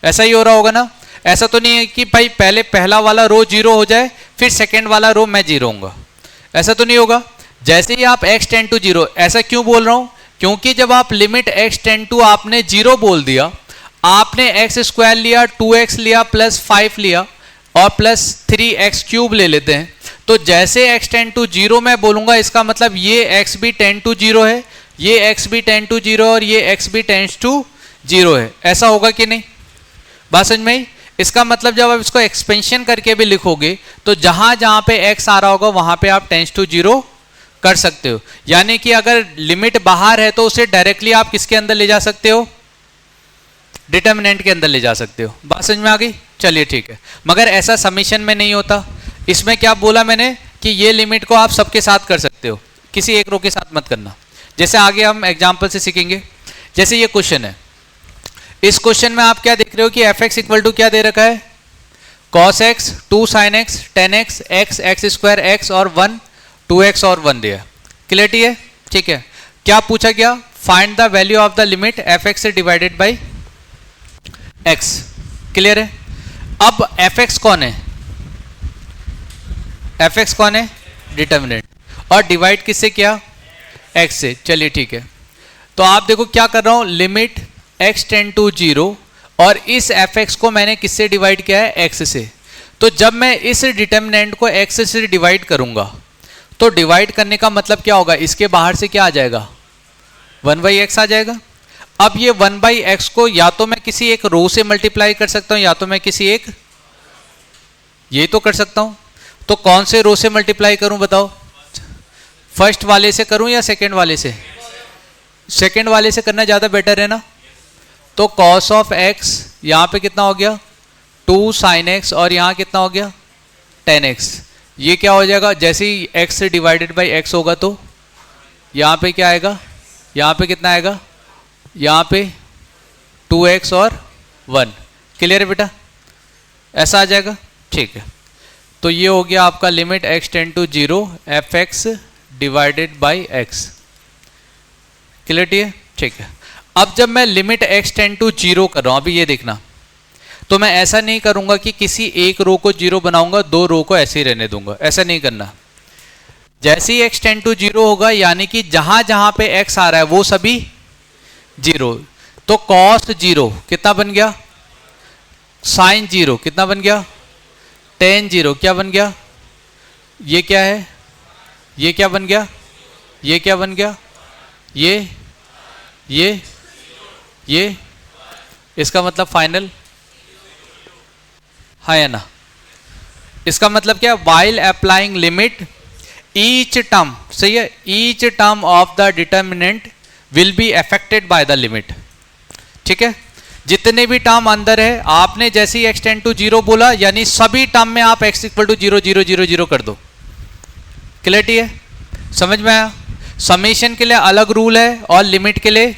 ऐसा ही हो रहा होगा ना? ऐसा तो नहीं है कि भाई पहले पहला वाला रो जीरो हो जाए फिर सेकेंड वाला रो मैं जीरो होऊंगा, ऐसा तो नहीं होगा। जैसे ही आप x टेंड टू जीरो, ऐसा क्यों बोल रहा हूं, क्योंकि जब आप लिमिट x टेंड टू आपने जीरो बोल दिया, आपने एक्स स्क्वायर लिया, 2x लिया, प्लस 5 लिया और प्लस 3x क्यूब ले लेते हैं, तो जैसे x टेंड टू जीरो मैं बोलूंगा, इसका मतलब ये x भी टेंड टू जीरो है, ये x भी टेंड टू जीरो और ये x भी टेंड्स टू जीरो है, ऐसा होगा कि नहीं? बात समझ में आई? इसका मतलब जब आप इसको एक्सपेंशन करके भी लिखोगे तो जहां जहां पे x आ रहा होगा वहां पे आप टेंड्स टू जीरो कर सकते हो। यानी कि अगर लिमिट बाहर है तो उसे डायरेक्टली आप किसके अंदर ले जा सकते हो, डिटर्मिनेंट के अंदर ले जा सकते हो। बात समझ में आ गई? चलिए ठीक है, मगर ऐसा समीशन में नहीं होता। इसमें क्या बोला मैंने कि ये लिमिट को आप सबके साथ कर सकते हो, किसी एक रो के साथ मत करना। जैसे आगे हम एग्जाम्पल से सीखेंगे। जैसे ये क्वेश्चन है, इस क्वेश्चन में आप क्या देख रहे हो कि एफ एक्स इक्वल टू क्या दे रखा है, cos x, 2 sine x, 10x, x, x square x और 1, 2x और 1 दिया। क्लियरिटी है? ठीक है। क्या पूछा गया, find the value of the limit F X divided by x. Clear है? अब एफ एक्स कौन है, एफ एक्स कौन है, डिटर्मिनेंट, और डिवाइड किससे किया, एक्स से। चलिए ठीक है, तो आप देखो क्या कर रहा हूं, limit x tend to zero और इस एफ एक्स को मैंने किससे डिवाइड किया है, x से। तो जब मैं इस डिटर्मिनेंट को x से डिवाइड करूंगा तो डिवाइड करने का मतलब क्या होगा, इसके बाहर से क्या आ जाएगा, 1/x आ जाएगा। अब ये 1/x को या तो मैं किसी एक रो से मल्टीप्लाई कर सकता हूं या तो मैं किसी एक, ये तो कर सकता हूं। तो कौन से रो से मल्टीप्लाई करूं बताओ, फर्स्ट वाले से करूं या सेकंड वाले से? सेकंड वाले से करना ज्यादा बेटर है ना। तो cos ऑफ x यहां पे कितना हो गया, 2 sin x और यहां कितना हो गया, 10x। ये क्या हो जाएगा, जैसे ही x से डिवाइडेड बाई x होगा तो यहां पे क्या आएगा, यहां पे कितना आएगा, यहां पे 2x और 1। क्लियर है बेटा, ऐसा आ जाएगा। ठीक है, तो ये हो गया आपका limit x tend to zero F X divided by X. Clarity है? ठीक है। अब जब मैं limit x tend to zero कर रहा हूं, अभी ये देखना, तो मैं ऐसा नहीं करूंगा कि किसी एक रो को जीरो बनाऊंगा, दो रो को ऐसे ही रहने दूंगा, ऐसा नहीं करना। जैसे ही x टेंड टू जीरो होगा, यानी कि जहां जहां पे x आ रहा है वो सभी जीरो। तो cos जीरो कितना बन गया, साइन जीरो कितना बन गया, tan जीरो क्या बन गया, ये क्या है, ये क्या बन गया, ये क्या बन गया, ये इसका मतलब फाइनल, हाँ या ना। इसका मतलब क्या, while applying limit each term, सही है, each term of the determinant will be affected by the limit. ठीक है, जितने भी टर्म अंदर है, आपने जैसे ही x टेंड टू जीरो बोला, यानी सभी टर्म में आप x इक्वल टू 0 0 0 0 कर दो। क्लियरिटी है? समझ में आया? समेशन के लिए अलग रूल है और लिमिट के लिए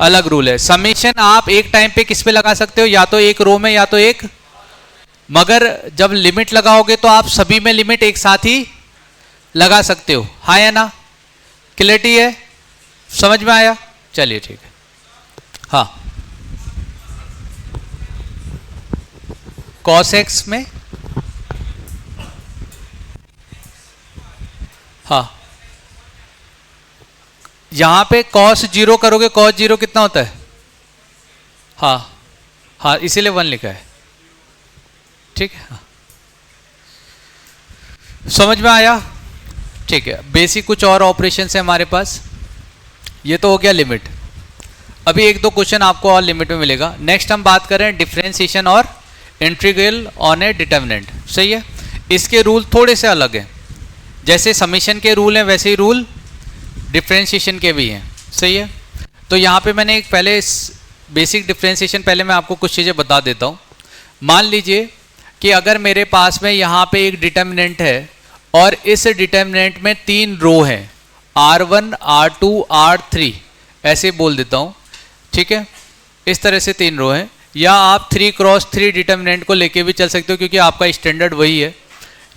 अलग रूल है। समेशन आप एक टाइम पे किस पे लगा सकते हो, या तो एक रो में या तो एक, मगर जब लिमिट लगाओगे तो आप सभी में लिमिट एक साथ ही लगा सकते हो, हाँ या ना। क्लियरिटी है? समझ में आया? चलिए ठीक है। हाँ, cos x में, हाँ यहां पे cos जीरो करोगे, cos जीरो कितना होता है, हाँ हाँ इसीलिए 1 लिखा है। ठीक है, हाँ। समझ में आया? ठीक है, बेसिक कुछ और ऑपरेशन है हमारे पास। ये तो हो गया लिमिट। अभी एक दो क्वेश्चन आपको और लिमिट में मिलेगा। नेक्स्ट हम बात करें डिफरेंशिएशन और इंटीग्रल ऑन ए डिटर्मिनेंट। सही है, इसके रूल थोड़े से अलग हैं। जैसे समेशन के रूल हैं वैसे ही रूल डिफरेंशिएशन के भी हैं। सही है, तो यहाँ पे मैंने एक पहले बेसिक डिफरेंशिएशन, पहले मैं आपको कुछ चीज़ें बता देता हूँ। मान लीजिए कि अगर मेरे पास में यहाँ पे एक डिटर्मिनेंट है और इस डिटर्मिनेंट में 3 रो हैं, R1 R2 R3, ऐसे बोल देता हूँ। ठीक है, इस तरह से 3 रो हैं, या आप 3 क्रॉस 3 डिटर्मिनेंट को लेके भी चल सकते हो, क्योंकि आपका स्टैंडर्ड वही है।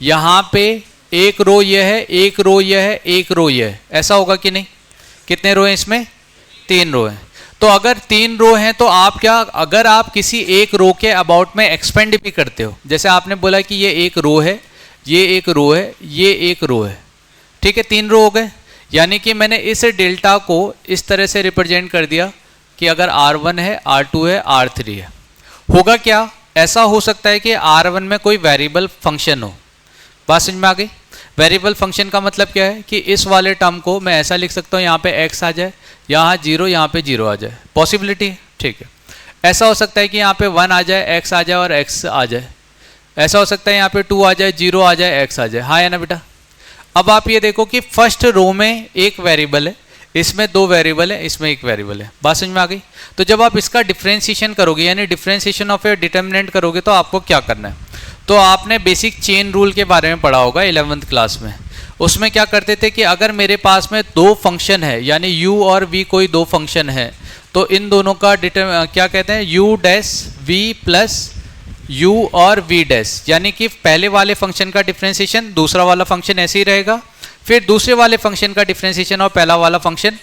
यहाँ पे एक रो ये है, एक रो ये है, एक रो ये है, ऐसा होगा कि नहीं? कितने रो हैं इसमें? 3 रो हैं। तो अगर 3 रो हैं तो आप क्या, अगर आप किसी एक रो के अबाउट में एक्सपेंड भी करते हो, जैसे आपने बोला कि ये एक रो है, ये एक रो है, ये एक रो है, ठीक है, 3 रो हो गए, यानी कि मैंने इस डेल्टा को इस तरह से रिप्रेजेंट कर दिया कि अगर R1 है, R2 है, R3 है, होगा क्या, ऐसा हो सकता है कि R1 में कोई वेरिएबल फंक्शन हो। बात समझ में आ गई? वेरिएबल फंक्शन का मतलब क्या है कि इस वाले टर्म को मैं ऐसा लिख सकता हूँ, यहाँ पे x आ जाए, यहाँ 0, यहाँ पे 0 आ जाए, पॉसिबिलिटी है, ठीक है। ऐसा हो सकता है कि यहाँ पे 1 आ जाए, x आ जाए और x आ जाए। ऐसा हो सकता है यहाँ पे 2 आ जाए, 0 आ जाए, x आ जाए। हाँ या ना बेटा? अब आप ये देखो कि फर्स्ट रो में एक वेरिएबल है, इसमें 2 वेरिएबल है, इसमें 1 वेरिएबल है। बात समझ में आ गई? तो जब आप इसका डिफ्रेंशिएशन करोगे, यानी डिफ्रेंशिएशन ऑफ ए डिटर्मिनेंट करोगे, तो आपको क्या करना है? तो आपने बेसिक चेन रूल के बारे में पढ़ा होगा 11th क्लास में। उसमें क्या करते थे कि अगर मेरे पास में 2 फंक्शन है, यानी u और v कोई 2 फंक्शन है, तो इन दोनों का क्या कहते हैं, u dash v plus u और v डैश, यानी कि पहले वाले फंक्शन का डिफ्रेंशिएशन दूसरा वाला फंक्शन ऐसे ही रहेगा, फिर दूसरे वाले फंक्शन का डिफ्रेंशिएशन और पहला वाला फंक्शन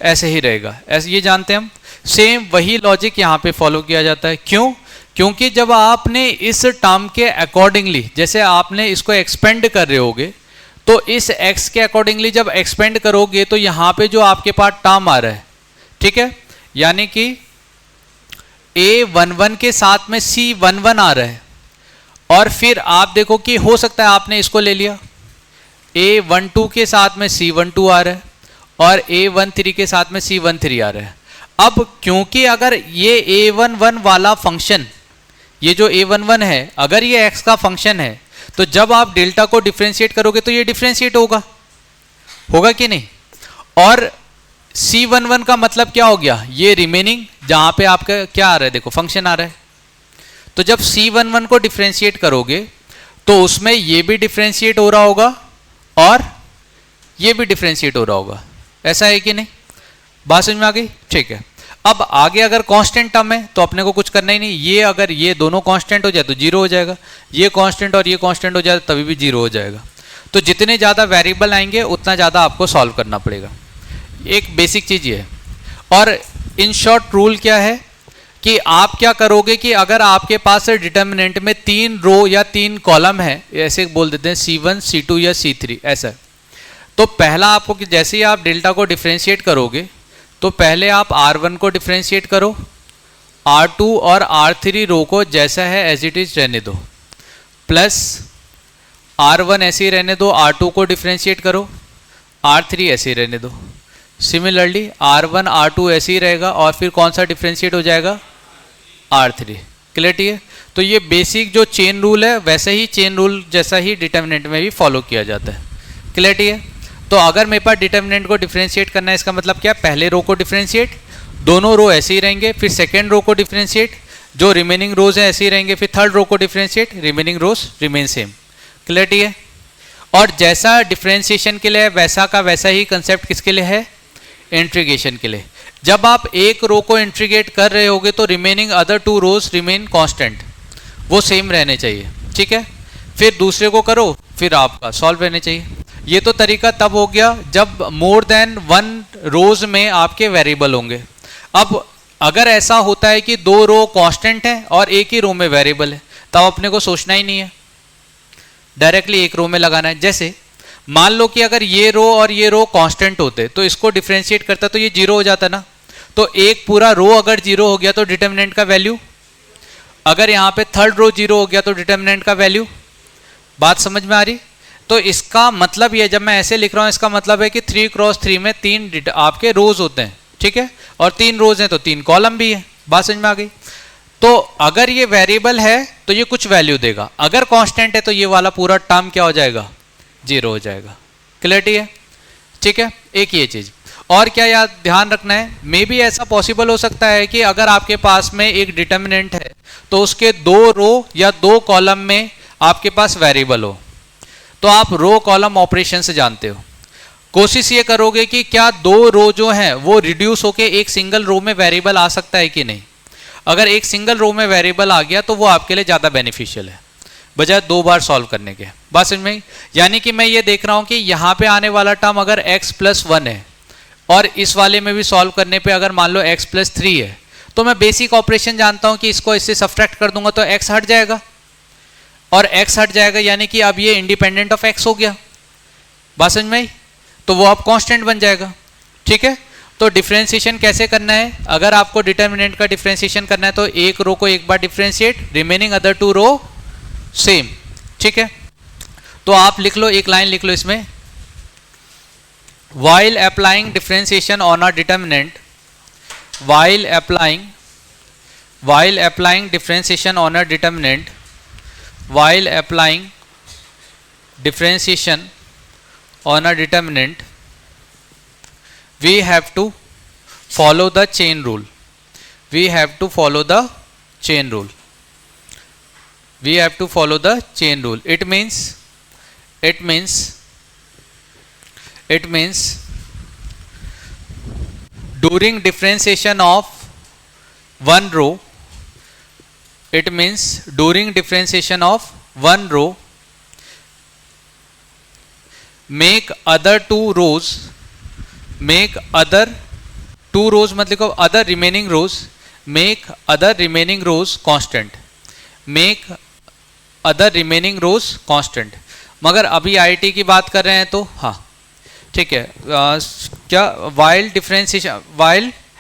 ऐसे ही रहेगा। ऐसे ये जानते हैं हम। सेम वही लॉजिक यहाँ पे फॉलो किया जाता है। क्यों? क्योंकि जब आपने इस टर्म के अकॉर्डिंगली, जैसे आपने इसको एक्सपेंड कर रहे होगे, तो इस x के अकॉर्डिंगली जब एक्सपेंड करोगे तो यहाँ पे जो आपके पास टर्म आ रहा है, ठीक है, यानी कि a11 के साथ में c11 आ रहा है, और फिर आप देखो कि हो सकता है आपने इसको ले लिया, a12 के साथ में c12 आ रहा है और a13 के साथ में c13 आ रहा है। अब क्योंकि अगर ये a11 वाला फंक्शन, ये जो a11 है, अगर ये x का फंक्शन है, तो जब आप डेल्टा को डिफरेंशिएट करोगे तो ये डिफरेंशिएट होगा, होगा कि नहीं? और c11 का मतलब क्या हो गया, ये रिमेनिंग जहां पे आपका क्या आ रहा है, देखो फंक्शन आ रहा है। तो जब c11 को डिफरेंशिएट करोगे तो उसमें ये भी डिफरेंशिएट हो रहा होगा और ये भी डिफरेंशिएट हो रहा होगा। ऐसा है कि नहीं? बात समझ में आ गई? ठीक है। अब आगे अगर कांस्टेंट टर्म है तो अपने को कुछ करना ही नहीं, ये अगर ये दोनों कांस्टेंट हो जाए तो 0 हो जाएगा, ये कांस्टेंट और ये कांस्टेंट हो जाए तभी भी 0 हो जाएगा। तो जितने ज़्यादा वेरिएबल आएंगे उतना ज़्यादा आपको सॉल्व करना पड़ेगा। एक बेसिक चीज़ ये है। और इन शॉर्ट रूल क्या है कि आप क्या करोगे कि अगर आपके पास डिटर्मिनेंट में 3 रो या 3 कॉलम है, ऐसे बोल देते हैं C1, C2 या C3, ऐसा, तो पहला आपको कि जैसे ही आप डेल्टा को डिफरेंशिएट करोगे तो पहले आप R1 को डिफरेंशिएट करो, R2 और R3 रो को जैसा है एज इट इज रहने दो, प्लस R1 ऐसे ही रहने दो, R2 को डिफरेंशिएट करो, R3 ऐसे ही रहने दो। सिमिलरली R1 R2 ऐसे ही रहेगा और फिर कौन सा डिफरेंशिएट हो जाएगा, R3। क्लियरिटी है? तो ये बेसिक जो चेन रूल है वैसे ही चेन रूल जैसा ही डिटर्मिनेंट में भी फॉलो किया जाता है। क्लियरिटी है? तो अगर मेरे पास डिटर्मिनेंट को डिफरेंशिएट करना है, इसका मतलब क्या, पहले रो को डिफरेंशिएट, दोनों रो ऐसे ही रहेंगे, फिर सेकेंड रो को डिफरेंशिएट, जो रिमेनिंग रोज है ऐसे ही रहेंगे, फिर थर्ड रो को डिफरेंशिएट, रिमेनिंग रोज रिमेन सेम। क्लियरिटी है? और जैसा डिफरेंशिएशन के लिए है वैसा का वैसा ही कंसेप्ट किसके लिए है, इंटीग्रेशन के लिए। जब आप एक रो को इंटीग्रेट कर रहे होगे तो रिमेनिंग अदर 2 रोज रिमेन कांस्टेंट, वो सेम रहने चाहिए, ठीक है। फिर दूसरे को करो, फिर आपका सॉल्व रहने चाहिए। ये तो तरीका तब हो गया जब मोर देन 1 रोज में आपके वेरिएबल होंगे। अब अगर ऐसा होता है कि 2 रो कांस्टेंट है और एक ही रो में वेरिएबल है, तब अपने को सोचना ही नहीं है, डायरेक्टली एक रो में लगाना है। जैसे मान लो कि अगर ये रो और ये रो कांस्टेंट होते तो इसको डिफरेंशिएट करता तो ये 0 हो जाता ना। तो एक पूरा रो अगर 0 हो गया तो डिटर्मिनेंट का वैल्यू, अगर यहाँ पे थर्ड रो 0 हो गया तो डिटर्मिनेंट का वैल्यू। बात समझ में आ रही? तो इसका मतलब ये, जब मैं ऐसे लिख रहा हूँ, इसका मतलब है कि 3 क्रॉस 3 में 3 आपके रोज होते हैं, ठीक है, और 3 रोज हैं तो 3 कॉलम भी है। बात समझ में आ गई? तो अगर ये वेरिएबल है तो ये कुछ वैल्यू देगा, अगर कांस्टेंट है तो ये वाला पूरा टर्म क्या हो जाएगा, 0 हो जाएगा। क्लियरिटी है? ठीक है, एक ये चीज। और क्या याद ध्यान रखना है, मे बी ऐसा पॉसिबल हो सकता है कि अगर आपके पास में एक डिटर्मिनेंट है तो उसके 2 रो या 2 कॉलम में आपके पास वेरिएबल हो, तो आप रो कॉलम ऑपरेशन से जानते हो। कोशिश ये करोगे कि क्या 2 रो जो हैं वो रिड्यूस होके एक सिंगल रो में वेरिएबल आ सकता है कि नहीं। अगर एक सिंगल रो में वेरिएबल आ गया तो वो आपके लिए ज़्यादा बेनिफिशियल है बजाय 2 बार सॉल्व करने के। बात समझ में? यानी कि मैं ये देख रहा हूँ कि यहाँ पे आने वाला टर्म अगर x + 1 है और इस वाले में भी सॉल्व करने पे अगर मान लो x प्लस 3 है, तो मैं बेसिक ऑपरेशन जानता हूं कि इसको इससे सब्ट्रैक्ट कर दूंगा तो x हट जाएगा, और x हट जाएगा यानी कि अब ये इंडिपेंडेंट ऑफ x हो गया। बात समझ में आई? तो वो अब कांस्टेंट बन जाएगा। ठीक है, तो डिफरेंशिएशन कैसे करना है? अगर आपको डिटर्मिनेंट का डिफरेंशिएशन करना है तो एक रो को एक बार differentiate, remaining other two row same. ठीक है, तो आप लिख लो, एक लाइन लिख लो इसमें, while applying differentiation on a determinant, while applying differentiation on a determinant, while applying differentiation on a determinant, we have to follow the chain rule. We have to follow the chain rule. We have to follow the chain rule. It means during differentiation of one row, it means during differentiation of one row, make other two rows मत लिखो, other remaining rows, make other remaining rows constant, make other remaining rows constant। मगर अभी IT की बात कर रहे हैं तो हाँ ठीक है, क्या while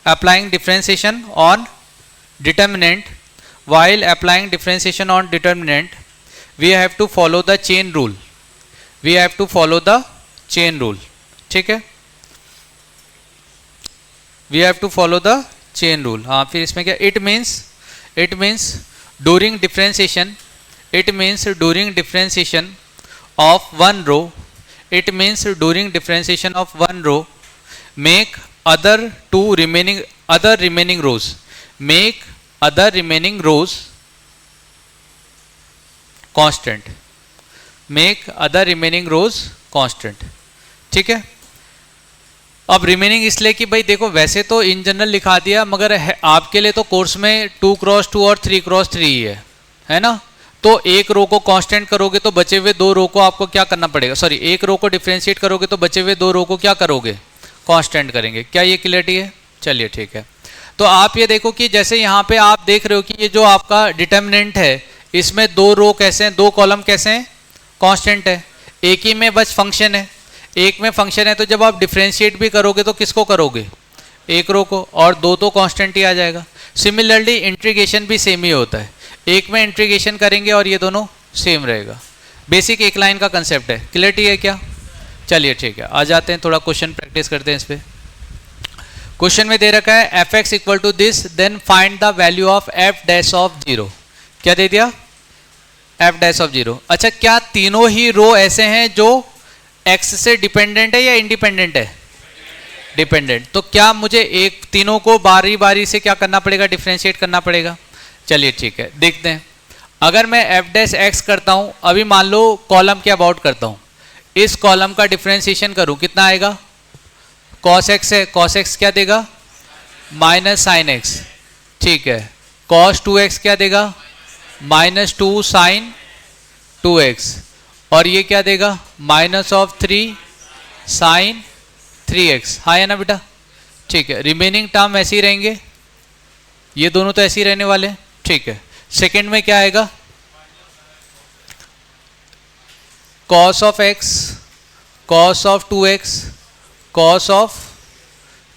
applying differentiation on determinant, we have to follow the chain rule, ठीक है, we have to follow the chain rule। हाँ, फिर इसमें क्या, it means during differentiation of one row, make other remaining rows constant, ठीक है। अब remaining इसलिए कि भाई देखो वैसे तो इन जनरल लिखा दिया, मगर आपके लिए तो कोर्स में 2x2 और 3x3 ही है ना। तो एक रो को कांस्टेंट करोगे तो बचे हुए दो रो को आपको क्या करना पड़ेगा, सॉरी एक रो को डिफरेंशिएट करोगे तो बचे हुए दो रो को क्या करोगे, कांस्टेंट करेंगे। क्या ये क्लियरिटी है? चलिए ठीक है। तो आप ये देखो कि जैसे यहाँ पे आप देख रहे हो कि ये जो आपका डिटर्मिनेंट है इसमें दो रो कैसे हैं, दो कॉलम कैसे हैं, कांस्टेंट है। एक ही में बस फंक्शन है, एक में फंक्शन है, तो जब आप डिफरेंशिएट भी करोगे तो किसको करोगे, एक रो को, और दो तो कांस्टेंट ही आ जाएगा। सिमिलरली इंटीग्रेशन भी सेम ही होता है, एक में इंटीग्रेशन करेंगे और ये दोनों सेम रहेगा। बेसिक एक लाइन का कंसेप्ट है। क्लियरिटी है क्या? चलिए ठीक है, आ जाते हैं थोड़ा क्वेश्चन प्रैक्टिस करते हैं इस पे। क्वेश्चन में दे रखा है F X equal to this, then find the value of F dash of 0। क्या दे दिया? F dash of 0। अच्छा, क्या तीनों ही रो ऐसे हैं जो एक्स से डिपेंडेंट है या इंडिपेंडेंट है? डिपेंडेंट। तो क्या मुझे एक तीनों को बारी बारी से क्या करना पड़ेगा, डिफरेंशिएट करना पड़ेगा। चलिए ठीक है, देखते हैं। अगर मैं एफ डैश एक्स करता हूं, अभी मान लो कॉलम के अबाउट करता हूं, इस कॉलम का डिफरेंशिएशन करूं, कितना आएगा, कॉस एक्स है, कॉस एक्स क्या देगा, माइनस साइन एक्स, ठीक है। कॉस 2x क्या देगा, -2 साइन 2x, और ये क्या देगा, -3 साइन 3x। हाँ है ना बेटा, ठीक है। रिमेनिंग टर्म ऐसे ही रहेंगे, ये दोनों तो ऐसे ही रहने वाले हैं, ठीक है। सेकेंड में क्या आएगा, cos of x, cos of 2x, cos of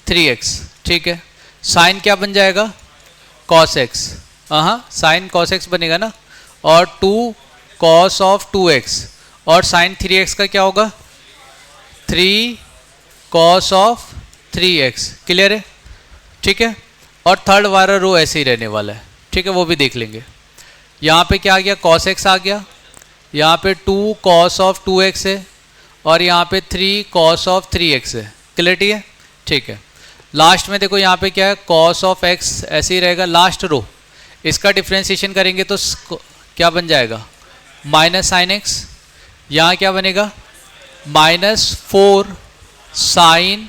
3x, ठीक है। साइन क्या बन जाएगा, कॉस x, हाँ साइन कॉस x बनेगा ना, और 2 कॉस ऑफ 2x, और साइन 3x का क्या होगा, 3 कॉस ऑफ 3x। क्लियर है, ठीक है। और थर्ड वाला रो ऐसे ही रहने वाला है, ठीक है, वो भी देख लेंगे। यहाँ पे क्या आ गया, कॉस x आ गया, यहाँ पे 2 कॉस ऑफ 2x है, और यहाँ पे 3 कॉस ऑफ 3x है। क्लियरिटी है, ठीक है। लास्ट में देखो यहाँ पे क्या है, कॉस ऑफ x ऐसे ही रहेगा, लास्ट रो। इसका डिफ्रेंशिएशन करेंगे तो क्या बन जाएगा, माइनस साइन एक्स, यहाँ क्या बनेगा, -4 साइन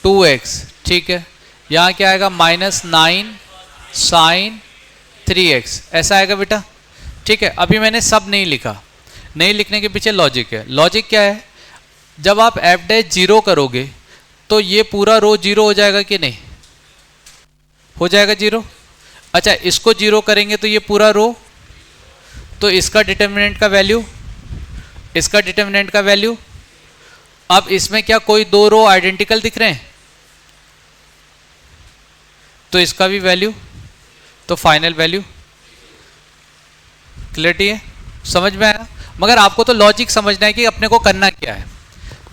2x, ठीक है। यहाँ क्या आएगा, -9 साइन 3x, ऐसा आएगा बेटा, ठीक है। अभी मैंने सब नहीं लिखा, नहीं लिखने के पीछे लॉजिक है। लॉजिक क्या है, जब आप f डैश 0 करोगे तो ये पूरा रो जीरो हो जाएगा कि नहीं, हो जाएगा जीरो। अच्छा इसको जीरो करेंगे तो ये पूरा रो, तो इसका डिटर्मिनेंट का वैल्यू, इसका डिटर्मिनेंट का वैल्यू। अब इसमें क्या कोई दो रो आइडेंटिकल दिख रहे हैं, तो इसका भी वैल्यू, तो फाइनल वैल्यू। क्लियरिटी है, समझ में आया। मगर आपको तो लॉजिक समझना है कि अपने को करना क्या है,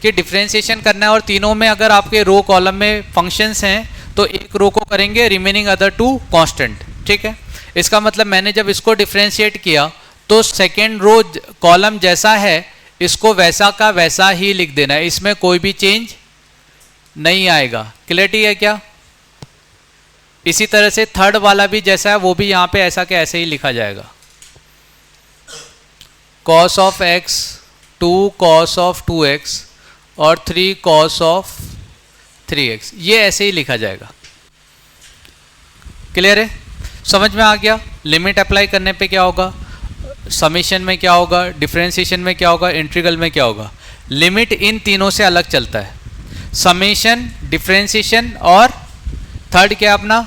कि डिफ्रेंशिएशन करना है, और तीनों में अगर आपके रो कॉलम में फंक्शंस हैं तो एक रो को करेंगे, रिमेनिंग अदर टू कांस्टेंट। ठीक है, इसका मतलब मैंने जब इसको डिफ्रेंशिएट किया तो सेकेंड रो कॉलम जैसा है इसको वैसा का वैसा ही लिख देना है, इसमें कोई भी चेंज नहीं आएगा। क्लियरिटी है क्या। इसी तरह से थर्ड वाला भी जैसा है वो भी यहाँ पे ऐसा के ऐसे ही लिखा जाएगा, cos of x 2 cos of 2x और 3 cos ऑफ 3x, ये ऐसे ही लिखा जाएगा। क्लियर है, समझ में आ गया। लिमिट अप्लाई करने पे क्या होगा, समेशन में क्या होगा, डिफरेंशिएशन में क्या होगा, इंटीग्रल में क्या होगा। लिमिट इन तीनों से अलग चलता है, समेशन, डिफरेंशिएशन और थर्ड क्या अपना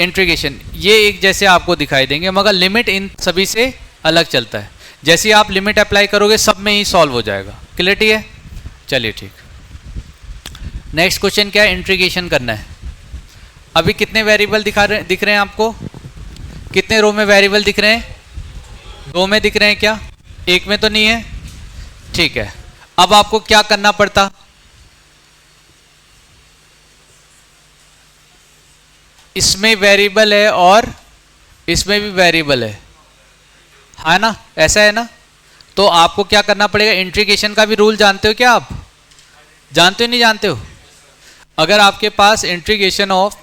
इंटीग्रेशन, ये एक जैसे आपको दिखाई देंगे, मगर लिमिट इन सभी से अलग चलता है। जैसे ही आप लिमिट अप्लाई करोगे सब में ही सॉल्व हो जाएगा। क्लियरिटी है, चलिए ठीक। नेक्स्ट क्वेश्चन क्या है, इंटीग्रेशन करना है। अभी कितने वेरिएबल दिख रहे हैं आपको, कितने रो में वेरिएबल दिख रहे हैं, दो में दिख रहे हैं क्या, एक में तो नहीं है। ठीक है, अब आपको क्या करना पड़ता, इसमें वेरिएबल है और इसमें भी वेरिएबल है ना, ऐसा है ना। तो आपको क्या करना पड़ेगा, इंटीग्रेशन का भी रूल जानते हो क्या आप, जानते हो नहीं जानते हो। अगर आपके पास इंटीग्रेशन ऑफ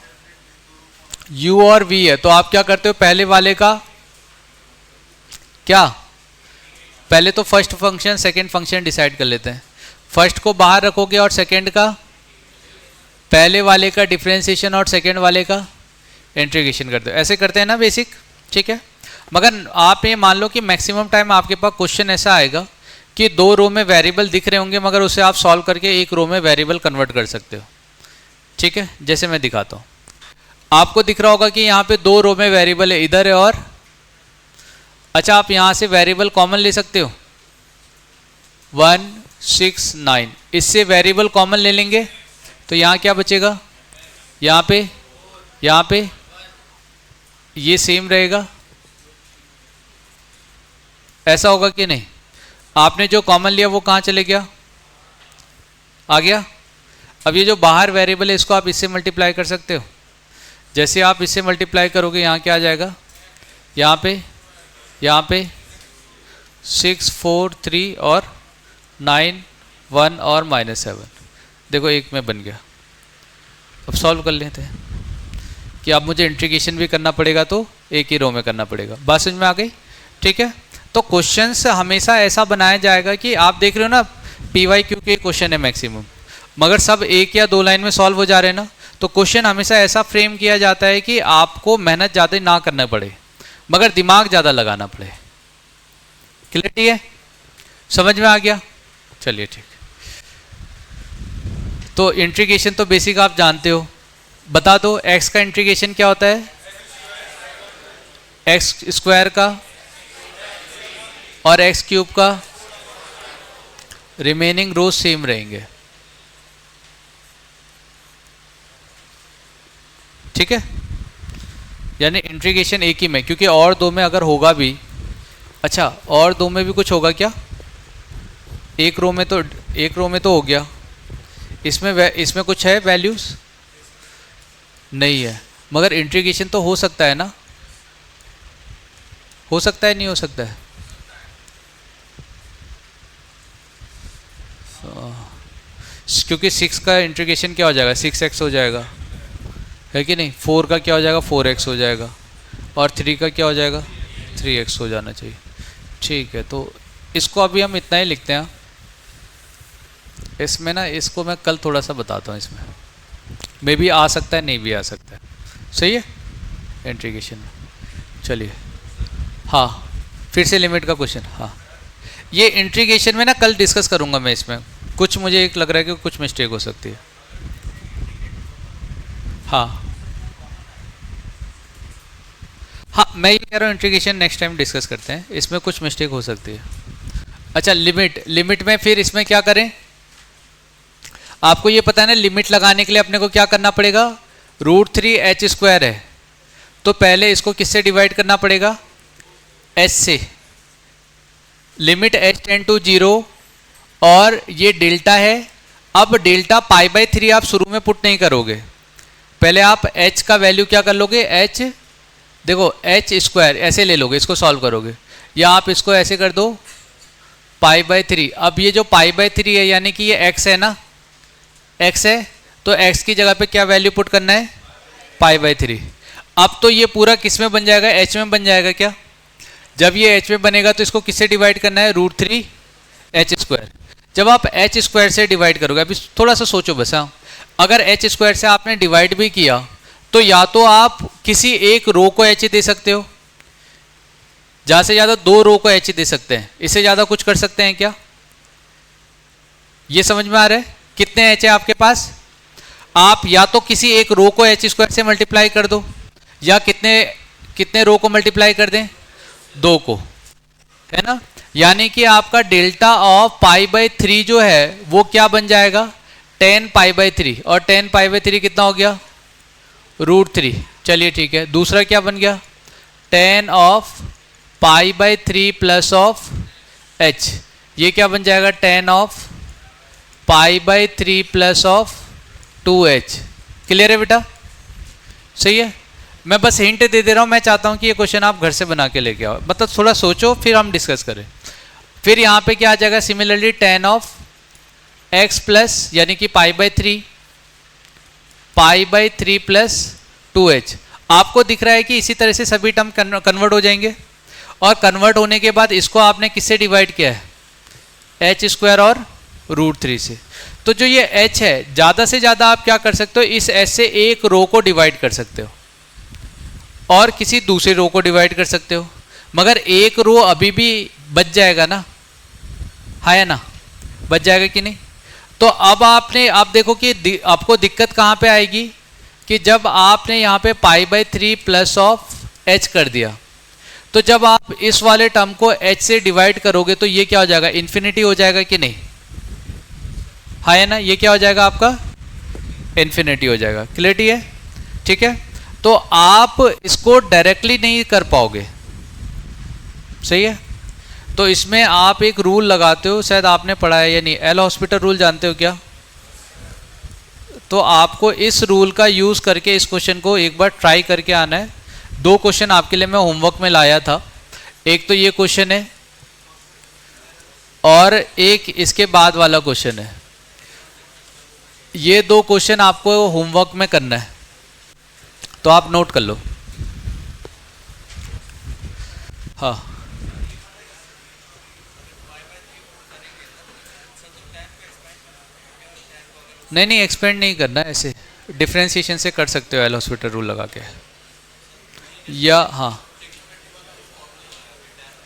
u और v है तो आप क्या करते हो, पहले वाले का क्या, पहले तो first function second function decide कर लेते हैं। फर्स्ट को बाहर रखोगे और सेकंड का, पहले वाले का डिफरेंशिएशन और सेकंड वाले का इंटीग्रेशन करते हो, ऐसे करते हैं ना बेसिक। ठीक है, मगर आप ये मान लो कि मैक्सिमम टाइम आपके पास क्वेश्चन ऐसा आएगा कि दो रो में वेरिएबल दिख रहे होंगे मगर उसे आप सॉल्व करके एक रो में वेरिएबल कन्वर्ट कर सकते हो। ठीक है, जैसे मैं दिखाता हूँ, आपको दिख रहा होगा कि यहाँ पे दो रो में वेरिएबल है, इधर है और, अच्छा आप यहाँ से वेरिएबल कॉमन ले सकते हो 1 6 9, इससे वेरिएबल कॉमन ले लेंगे तो यहाँ क्या बचेगा, यहाँ पे ये सेम रहेगा, ऐसा होगा कि नहीं। आपने जो कॉमन लिया वो कहाँ चले गया, आ गया। अब ये जो बाहर वेरिएबल है इसको आप इससे मल्टीप्लाई कर सकते हो, जैसे आप इससे मल्टीप्लाई करोगे यहाँ क्या आ जाएगा, यहाँ पे 6 4 3 और 9 1 और -7, देखो एक में बन गया। अब सॉल्व कर लेते हैं कि अब मुझे इंटीग्रेशन भी करना पड़ेगा तो एक ही रो में करना पड़ेगा। बात समझ में आ गई। ठीक है, तो क्वेश्चंस हमेशा ऐसा बनाया जाएगा कि आप देख रहे हो ना PYQ के क्वेश्चन है मैक्सिमम, मगर सब एक या दो लाइन में सॉल्व हो जा रहे हैं ना, तो क्वेश्चन हमेशा ऐसा फ्रेम किया जाता है कि आपको मेहनत ज़्यादा ना करना पड़े मगर दिमाग ज़्यादा लगाना पड़े। क्लियरिटी है, समझ में आ गया। चलिए ठीक, तो इंटीग्रेशन तो बेसिक आप जानते हो, बता दो x का इंटीग्रेशन क्या होता है, x स्क्वायर का और x क्यूब का, रिमेनिंग रोज सेम रहेंगे। ठीक है, यानी इंटीग्रेशन एक ही में, क्योंकि और दो में अगर होगा भी, अच्छा और दो में भी कुछ होगा क्या, एक रो में तो हो गया, इसमें कुछ है वैल्यूज नहीं है, मगर इंटीग्रेशन तो हो सकता है ना, हो सकता है नहीं हो सकता है, क्योंकि 6 का इंटीग्रेशन क्या हो जाएगा, 6x हो जाएगा, है कि नहीं। 4 का क्या हो जाएगा, 4x हो जाएगा, और 3 का क्या हो जाएगा, 3x हो जाना चाहिए। ठीक है, तो इसको अभी हम इतना ही लिखते हैं। इसमें ना, इसको मैं कल थोड़ा सा बताता हूँ, इसमें मे भी आ सकता है नहीं भी आ सकता है। सही है, इंटीग्रेशन में। चलिए, हाँ फिर से लिमिट का क्वेश्चन, हाँ ये इंटीग्रेशन में ना कल डिस्कस करूँगा मैं, इसमें कुछ मुझे एक लग रहा है कि कुछ मिस्टेक हो सकती है। हाँ हाँ, मैं ये कह रहा हूँ इंटीग्रेशन नेक्स्ट टाइम डिस्कस करते हैं, इसमें कुछ मिस्टेक हो सकती है। अच्छा, लिमिट में फिर इसमें क्या करें, आपको ये पता है ना, लिमिट लगाने के लिए अपने को क्या करना पड़ेगा, √3h² है, तो पहले इसको किससे डिवाइड करना पड़ेगा, h से, लिमिट h टेंड टू 0, और ये डेल्टा है। अब डेल्टा π/3 आप शुरू में पुट नहीं करोगे, पहले आप h का वैल्यू क्या कर लोगे, h देखो h² ऐसे ले लोगे, इसको सॉल्व करोगे, या आप इसको ऐसे कर दो π/3। अब ये जो π/3 है यानी कि ये x है ना, x है, तो x की जगह पे क्या वैल्यू पुट करना है, π/3। अब तो ये पूरा किस में बन जाएगा, h में बन जाएगा क्या, जब ये h में बनेगा तो इसको किससे डिवाइड करना है, √3h²। जब आप h² से डिवाइड करोगे, अभी थोड़ा सा सोचो बस, हाँ, अगर h² से आपने डिवाइड भी किया तो या तो आप किसी एक रो को h दे सकते हो, ज़्यादा से ज़्यादा 2 रो को h दे सकते हैं, इससे ज़्यादा कुछ कर सकते हैं क्या, ये समझ में आ रहा है, कितने h है आपके पास, आप या तो किसी एक रो को h² से मल्टीप्लाई कर दो, या कितने रो को मल्टीप्लाई कर दें, 2 को, है ना, यानी कि आपका डेल्टा ऑफ π/3 जो है वो क्या बन जाएगा, 10 π/3, और 10 π/3 कितना हो गया, √3। चलिए ठीक है, दूसरा क्या बन गया, 10 ऑफ π/3 प्लस ऑफ h, ये क्या बन जाएगा, 10 of π/3 plus of 2h। Clear है बेटा, सही है, मैं बस हिंट दे रहा हूँ, मैं चाहता हूँ कि ये क्वेश्चन आप घर से बना के लेके आओ, मतलब थोड़ा सोचो फिर हम डिस्कस करें। फिर यहाँ पे क्या आ जाएगा, सिमिलरली 10 ऑफ x प्लस यानी कि π/3 प्लस 2h। आपको दिख रहा है कि इसी तरह से सभी टर्म कन्वर्ट हो जाएंगे, और कन्वर्ट होने के बाद इसको आपने किससे डिवाइड किया है, h² और √3 से। तो जो ये h है, ज़्यादा से ज़्यादा आप क्या कर सकते हो, इस h से एक रो को डिवाइड कर सकते हो और किसी दूसरे रो को डिवाइड कर सकते हो, मगर एक रो अभी भी बच जाएगा ना, है ना, बच जाएगा कि नहीं। तो अब आप देखो कि आपको दिक्कत कहाँ पे आएगी, कि जब आपने यहाँ पे π/3 प्लस ऑफ h कर दिया, तो जब आप इस वाले टर्म को h से डिवाइड करोगे तो ये क्या हो जाएगा, इन्फिनिटी हो जाएगा कि नहीं, है ना, ये क्या हो जाएगा आपका, इन्फिनिटी हो जाएगा। क्लियरिटी है, ठीक है, तो आप इसको डायरेक्टली नहीं कर पाओगे, सही है। तो इसमें आप एक रूल लगाते हो, शायद आपने पढ़ा है या नहीं, एल हॉस्पिटल रूल जानते हो क्या, तो आपको इस रूल का यूज़ करके इस क्वेश्चन को एक बार ट्राई करके आना है। 2 क्वेश्चन आपके लिए मैं होमवर्क में लाया था, एक तो ये क्वेश्चन है और एक इसके बाद वाला क्वेश्चन है। ये 2 क्वेश्चन आपको होमवर्क में करना है, तो आप नोट कर लो। हाँ, नहीं एक्सपेंड नहीं करना, ऐसे डिफ्रेंशिएशन से कर सकते हो एल हॉस्पिटल रूल लगा के, या हाँ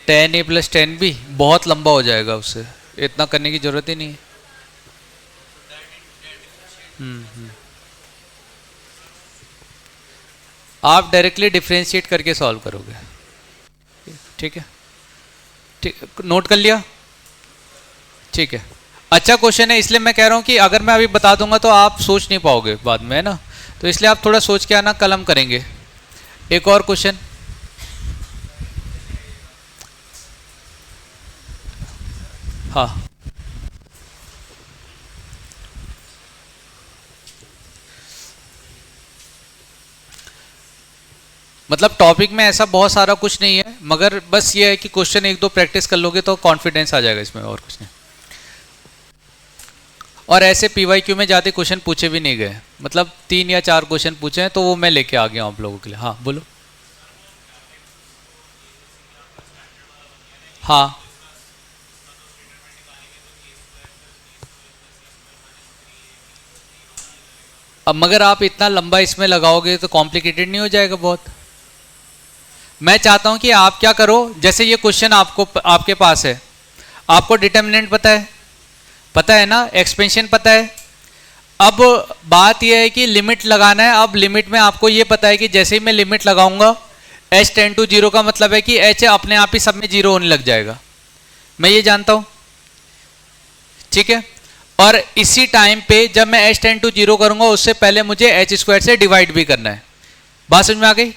10a + 10b बहुत लंबा हो जाएगा, उससे इतना करने की जरूरत ही नहीं है। आप डायरेक्टली डिफ्रेंशिएट करके सॉल्व करोगे, ठीक है, ठीक, नोट कर लिया, ठीक है। अच्छा क्वेश्चन है, इसलिए मैं कह रहा हूँ कि अगर मैं अभी बता दूंगा तो आप सोच नहीं पाओगे बाद में, है ना, तो इसलिए आप थोड़ा सोच के आना, कल हम करेंगे। एक और क्वेश्चन, हाँ, मतलब टॉपिक में ऐसा बहुत सारा कुछ नहीं है, मगर बस ये है कि क्वेश्चन 1-2 प्रैक्टिस कर लोगे तो कॉन्फिडेंस आ जाएगा इसमें, और कुछ नहीं। और ऐसे PYQ में जाते क्वेश्चन पूछे भी नहीं गए, मतलब 3 या 4 क्वेश्चन पूछे हैं, तो वो मैं लेके आ गया हूँ आप लोगों के लिए। हाँ बोलो। हाँ अब मगर आप इतना लंबा इसमें लगाओगे तो कॉम्प्लिकेटेड नहीं हो जाएगा बहुत। मैं चाहता हूं कि आप क्या करो, जैसे ये क्वेश्चन आपके पास है, आपको डिटर्मिनेंट पता है ना, एक्सपेंशन पता है। अब बात यह है कि लिमिट लगाना है। अब लिमिट में आपको ये पता है कि जैसे ही मैं लिमिट लगाऊंगा h टेंड टू 0 का मतलब है कि h अपने आप ही सब में 0 होने लग जाएगा, मैं ये जानता हूं, ठीक है। और इसी टाइम पे जब मैं h टेंड टू 0 करूंगा उससे पहले मुझे h स्क्वायर से डिवाइड भी करना है। बात समझ में आ गई?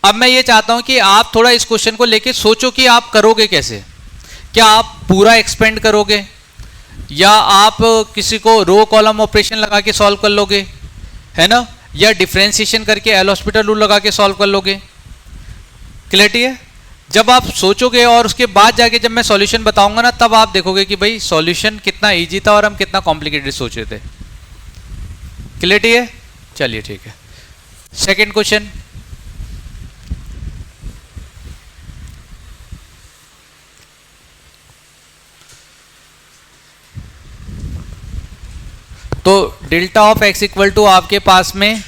अब मैं ये चाहता हूं कि आप थोड़ा इस क्वेश्चन को लेके सोचो कि आप करोगे कैसे। क्या आप पूरा एक्सपेंड करोगे या आप किसी को रो कॉलम ऑपरेशन लगा के सॉल्व कर लोगे, है ना, या डिफरेंशिएशन करके एल हॉस्पिटल रूल लगा के सॉल्व कर लोगे। क्लियरिटी है? जब आप सोचोगे और उसके बाद जाके जब मैं सॉल्यूशन बताऊंगा ना, तब आप देखोगे कि भाई सॉल्यूशन कितना इजी था और हम कितना कॉम्प्लिकेटेड सोच रहे थे। क्लियरिटी है? चलिए ठीक है। सेकंड क्वेश्चन, तो delta of x equal to आपके पास में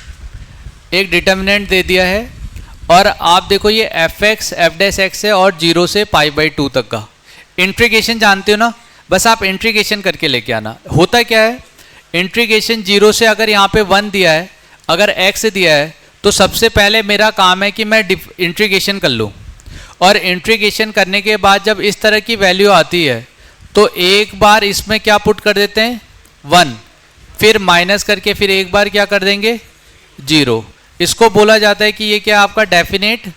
एक डिटर्मिनेंट दे दिया है और आप देखो ये एफ डैश एक्स है और 0 से π/2 तक का इंटीग्रेशन जानते हो ना, बस आप इंटीग्रेशन करके लेके आना। होता क्या है, इंटीग्रेशन 0 से अगर यहाँ पे 1 दिया है, अगर x दिया है, तो सबसे पहले मेरा काम है कि मैं इंटीग्रेशन कर लूँ और इंटीग्रेशन करने के बाद जब इस तरह की वैल्यू आती है तो एक बार इसमें क्या पुट कर देते हैं 1, फिर माइनस करके फिर एक बार क्या कर देंगे 0। इसको बोला जाता है कि ये क्या आपका डेफिनेट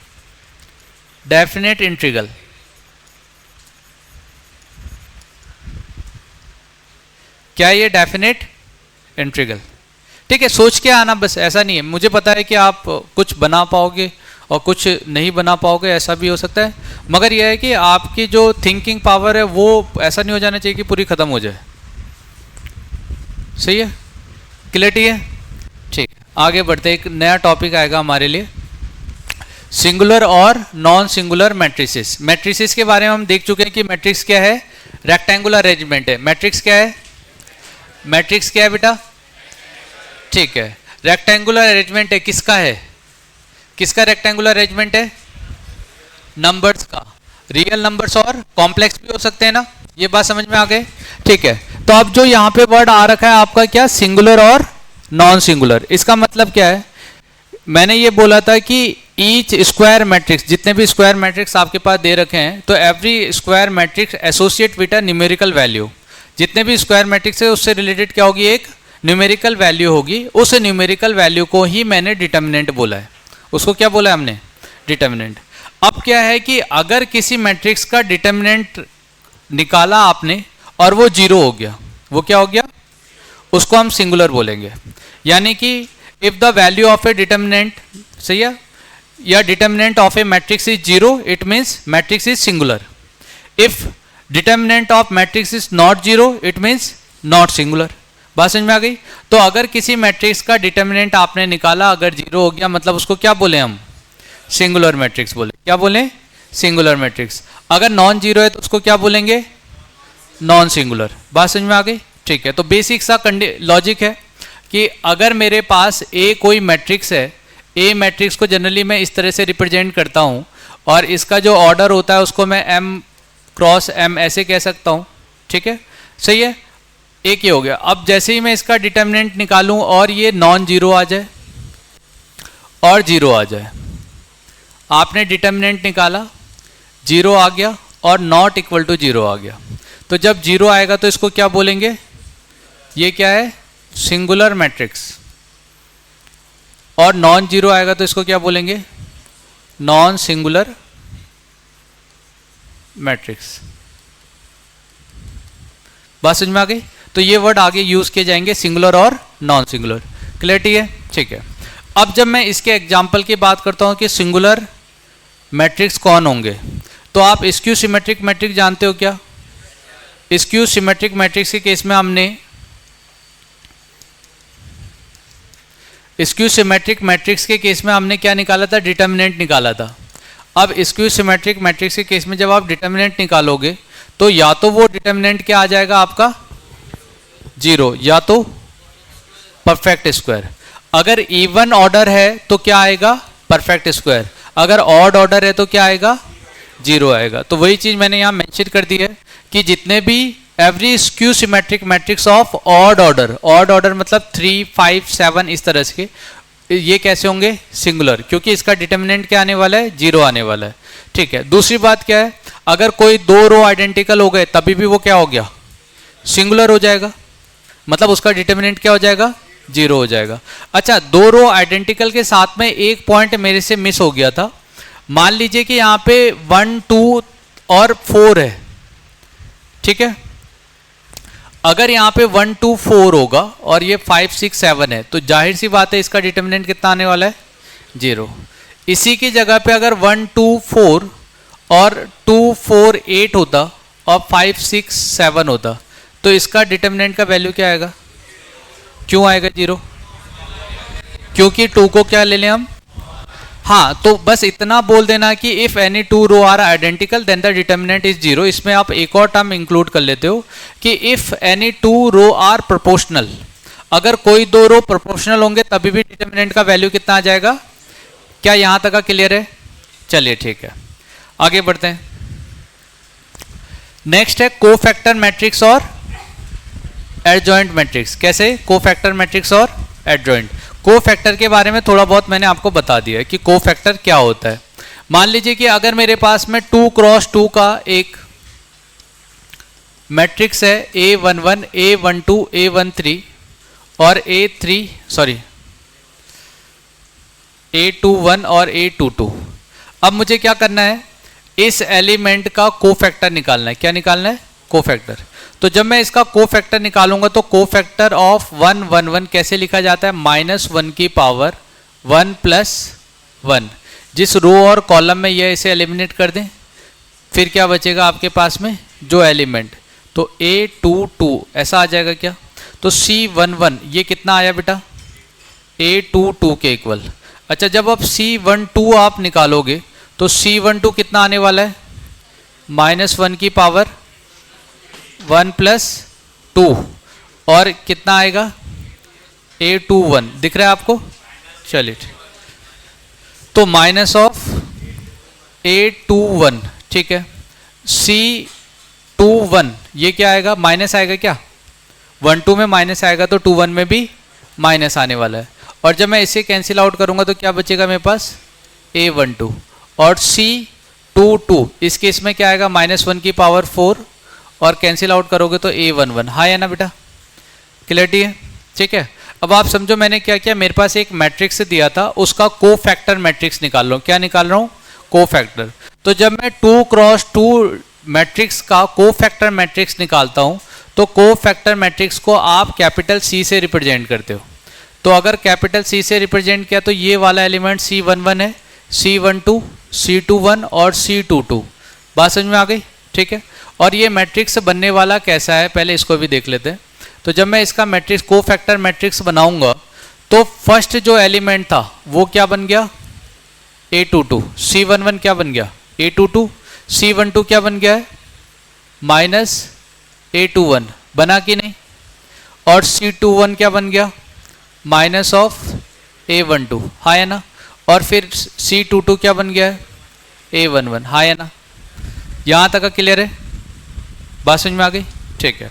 इंटीग्रल। क्या ये डेफिनेट इंटीग्रल? ठीक है, सोच के आना बस, ऐसा नहीं है। मुझे पता है कि आप कुछ बना पाओगे और कुछ नहीं बना पाओगे, ऐसा भी हो सकता है, मगर यह है कि आपकी जो थिंकिंग पावर है वो ऐसा नहीं हो जाना चाहिए कि पूरी खत्म हो जाए। सही है? क्लियरिटी है? ठीक, आगे बढ़ते। एक नया टॉपिक आएगा हमारे लिए, सिंगुलर और नॉन सिंगुलर मैट्रिसेस। मैट्रिसेस के बारे में हम देख चुके हैं कि मैट्रिक्स क्या है, रेक्टेंगुलर अरेंजमेंट है। मैट्रिक्स क्या है? मैट्रिक्स क्या है बेटा? ठीक है, रेक्टेंगुलर अरेंजमेंट है। किसका है? किसका रेक्टेंगुलर अरेंजमेंट है? नंबर्स का। रियल नंबर्स और कॉम्प्लेक्स भी हो सकते हैं ना, ये बात समझ में आ गए? ठीक है, तो अब जो यहाँ पे वर्ड आ रखा है आपका क्या, सिंगुलर और नॉन सिंगुलर। इसका मतलब क्या है, मैंने ये बोला था कि ईच स्क्वायर मैट्रिक्स, जितने भी स्क्वायर मैट्रिक्स आपके पास दे रखे हैं, तो every square matrix associate with a numerical value. जितने भी स्क्वायर मैट्रिक्स है उससे रिलेटेड क्या होगी, एक न्यूमेरिकल वैल्यू होगी। उस न्यूमेरिकल वैल्यू को ही मैंने डिटर्मिनेंट बोला है। उसको क्या बोला है हमने? डिटर्मिनेंट। अब क्या है कि अगर किसी मैट्रिक्स का डिटर्मिनेंट निकाला आपने और वो 0 हो गया, वो क्या हो गया, उसको हम सिंगुलर बोलेंगे। यानी कि if the value of A determinant, सही है, या determinant of A matrix is 0, it means matrix is singular. If determinant of matrix is not 0, it means not singular. बात समझ में आ गई? तो अगर किसी मैट्रिक्स का डिटर्मिनेंट आपने निकाला, अगर 0 हो गया, मतलब उसको क्या बोले हम? सिंगुलर मैट्रिक्स बोले। क्या बोले? Singular matrix. अगर नॉन 0 है तो उसको क्या बोलेंगे? Non singular. बात समझ में आ गई? ठीक है, तो बेसिक सा लॉजिक है कि अगर मेरे पास ए कोई मैट्रिक्स है, ए मैट्रिक्स को जनरली मैं इस तरह से रिप्रेजेंट करता हूँ और इसका जो ऑर्डर होता है उसको मैं m क्रॉस m ऐसे कह सकता हूँ। ठीक है, सही है, एक ये हो गया। अब जैसे ही मैं इसका डिटर्मिनेंट निकालूं और ये नॉन 0 आ जाए और 0 आ जाए, आपने डिटर्मिनेंट निकाला, 0 आ गया और नॉट इक्वल टू 0 आ गया, तो जब 0 आएगा तो इसको क्या बोलेंगे? ये क्या है? Singular matrix. और नॉन 0 आएगा तो इसको क्या बोलेंगे? Non singular matrix. बात समझ में आ गई? तो ये वर्ड आगे यूज किए जाएंगे, सिंगुलर और नॉन सिंगुलर। क्लियरिटी है? ठीक है। अब जब मैं इसके एग्जाम्पल की बात करता हूं कि सिंगुलर मैट्रिक्स कौन होंगे, तो आप स्क्यू सिमेट्रिक मैट्रिक्स जानते हो क्या? स्क्यू सिमेट्रिक मैट्रिक्स के केस में हमने स्क्यू सिमेट्रिक मैट्रिक्स के केस में हमने क्या निकाला था? डिटर्मिनेंट निकाला था। अब स्क्यू सिमेट्रिक मैट्रिक्स के केस में जब आप डिटर्मिनेंट निकालोगे तो या तो वो डिटर्मिनेंट क्या आ जाएगा आपका 0, या तो परफेक्ट स्क्वायर। अगर इवन ऑर्डर है तो क्या आएगा? Perfect square. अगर ऑड ऑर्डर है तो क्या आएगा? 0 आएगा। तो वही चीज मैंने यहाँ मेंशन कर दी है कि जितने भी every skew symmetric matrix of odd order, odd order मतलब 3, 5, 7 इस तरह से, ये कैसे होंगे? सिंगुलर, क्योंकि इसका डिटर्मिनेंट क्या आने वाला है? 0 आने वाला है। ठीक है, दूसरी बात क्या है, अगर कोई दो रो आइडेंटिकल हो गए तभी भी वो क्या हो गया? सिंगुलर हो जाएगा, मतलब उसका डिटर्मिनेंट क्या हो जाएगा? 0 हो जाएगा। अच्छा, दो रो आइडेंटिकल के साथ में एक पॉइंट मेरे से मिस हो गया था। मान लीजिए कि यहाँ पे 1, 2 और 4 है, ठीक है। अगर यहाँ पे 1, 2, 4 होगा और ये 5, 6, 7 है, तो जाहिर सी बात है इसका डिटर्मिनेंट कितना आने वाला है? 0। इसी की जगह पे अगर 1, 2, 4 और 2, 4, 8 होता और 5, 6, 7 होता, तो इसका डिटर्मिनेंट का वैल्यू क्या आएगा? क्यों आएगा 0? क्योंकि 2 को क्या ले लें हम? हाँ, तो बस इतना बोल देना कि if any two row are identical then the determinant is 0। इसमें आप एक और टर्म इंक्लूड कर लेते हो कि if any two row are proportional, अगर कोई दो रो प्रोपोर्शनल होंगे तभी भी डिटर्मिनेंट का वैल्यू कितना आ जाएगा? क्या यहां तक का क्लियर है? चलिए ठीक है, आगे बढ़ते हैं। नेक्स्ट है कोफैक्टर मैट्रिक्स और एडजॉइंट मैट्रिक्स। कैसे? कोफैक्टर मैट्रिक्स और एडजॉइंट। कोफैक्टर के बारे में थोड़ा बहुत मैंने आपको बता दिया है कि कोफैक्टर क्या होता है। मान लीजिए कि अगर मेरे पास में 2 क्रॉस 2 का एक मैट्रिक्स है A11, A12, A13 और A21 और A22। अब मुझे क्या करना है? इस एलिमेंट का कोफैक्टर निकालना है। क्या निकालना है? कोफैक्टर। तो जब मैं इसका कोफैक्टर निकालूंगा तो कोफैक्टर ऑफ 1, 1, 1 कैसे लिखा जाता है? -1 की पावर 1 + 1। जिस रो और कॉलम में यह इसे एलिमिनेट कर दें, फिर क्या बचेगा आपके पास में? जो एलिमेंट, तो A22 ऐसा आ जाएगा क्या? तो C11 ये कितना आया बेटा? A22 के इक्वल। अच्छा, जब आप C12 आप निकालोगे तो C12 कितना आने वाला है? -1 की पावर 1 + 2 और कितना आएगा? A21 दिख रहा है आपको? चलिए, तो माइनस ऑफ A21, ठीक है। C21 ये क्या आएगा? माइनस आएगा क्या? 1, 2 में माइनस आएगा तो 2, 1 में भी माइनस आने वाला है। और जब मैं इसे कैंसिल आउट करूंगा तो क्या बचेगा मेरे पास? A12 और C22 इस केस में क्या आएगा? -1 की पावर 4 और कैंसिल आउट करोगे तो A11। हाँ है ना बेटा? क्लियरिटी है? ठीक है। अब आप समझो मैंने क्या किया, मेरे पास एक मैट्रिक्स दिया था, उसका कोफैक्टर मैट्रिक्स निकाल रहा हूँ। क्या निकाल रहा हूँ? कोफैक्टर। तो जब मैं 2 क्रॉस 2 मैट्रिक्स का कोफैक्टर मैट्रिक्स निकालता हूँ तो कोफैक्टर मैट्रिक्स को आप कैपिटल C से रिप्रेजेंट करते हो। तो अगर कैपिटल C से रिप्रेजेंट किया तो ये वाला एलिमेंट C11 है, C12, C21 और C22। बात समझ में आ गई? ठीक है। और ये मैट्रिक्स बनने वाला कैसा है पहले इसको भी देख लेते हैं। तो जब मैं इसका मैट्रिक्स कोफैक्टर मैट्रिक्स बनाऊंगा तो फर्स्ट जो एलिमेंट था वो क्या बन गया? A22। C11 क्या बन गया? A22। C12 क्या बन गया है? -A21 बना कि नहीं? और C21 क्या बन गया? Minus of A12। हाँ है ना? और फिर C22 क्या बन गया है? A11। हाँ है ना? यहाँ तक का क्लियर है? बात समझ में आ गई? ठीक है।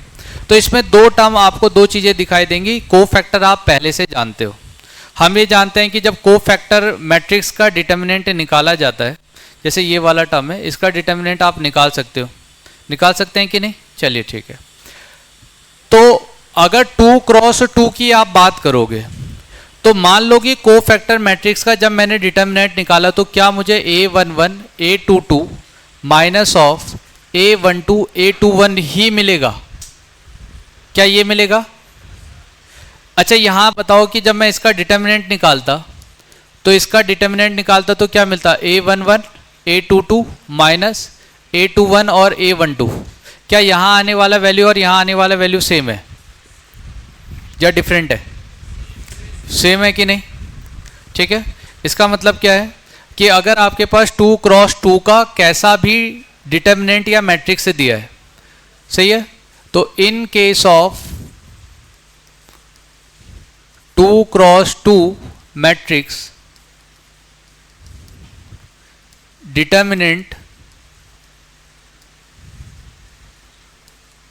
तो इसमें दो टर्म आपको दो चीज़ें दिखाई देंगी। कोफैक्टर आप पहले से जानते हो। हम ये जानते हैं कि जब कोफैक्टर मैट्रिक्स का डिटर्मिनेंट निकाला जाता है, जैसे ये वाला टर्म है, इसका डिटर्मिनेंट आप निकाल सकते हो। निकाल सकते हैं कि नहीं? चलिए ठीक है। तो अगर 2 क्रॉस 2 की आप बात करोगे तो मान लो कि कोफैक्टर मैट्रिक्स का जब मैंने डिटर्मिनेंट निकाला तो क्या मुझे A11, A22 minus of A12, A21 ही मिलेगा? क्या ये मिलेगा? अच्छा, यहां बताओ कि जब मैं इसका डिटर्मिनेंट निकालता तो इसका डिटर्मिनेंट निकालता तो क्या मिलता? A11, A22 माइनस A21 और A12। क्या यहां आने वाला वैल्यू और यहां आने वाला वैल्यू सेम है या डिफरेंट है? सेम है कि नहीं? ठीक है। इसका मतलब क्या है कि अगर आपके पास 2 क्रॉस 2 का कैसा भी डिटर्मिनेंट या मैट्रिक्स से दिया है, सही है, तो in case of 2 cross 2 matrix determinant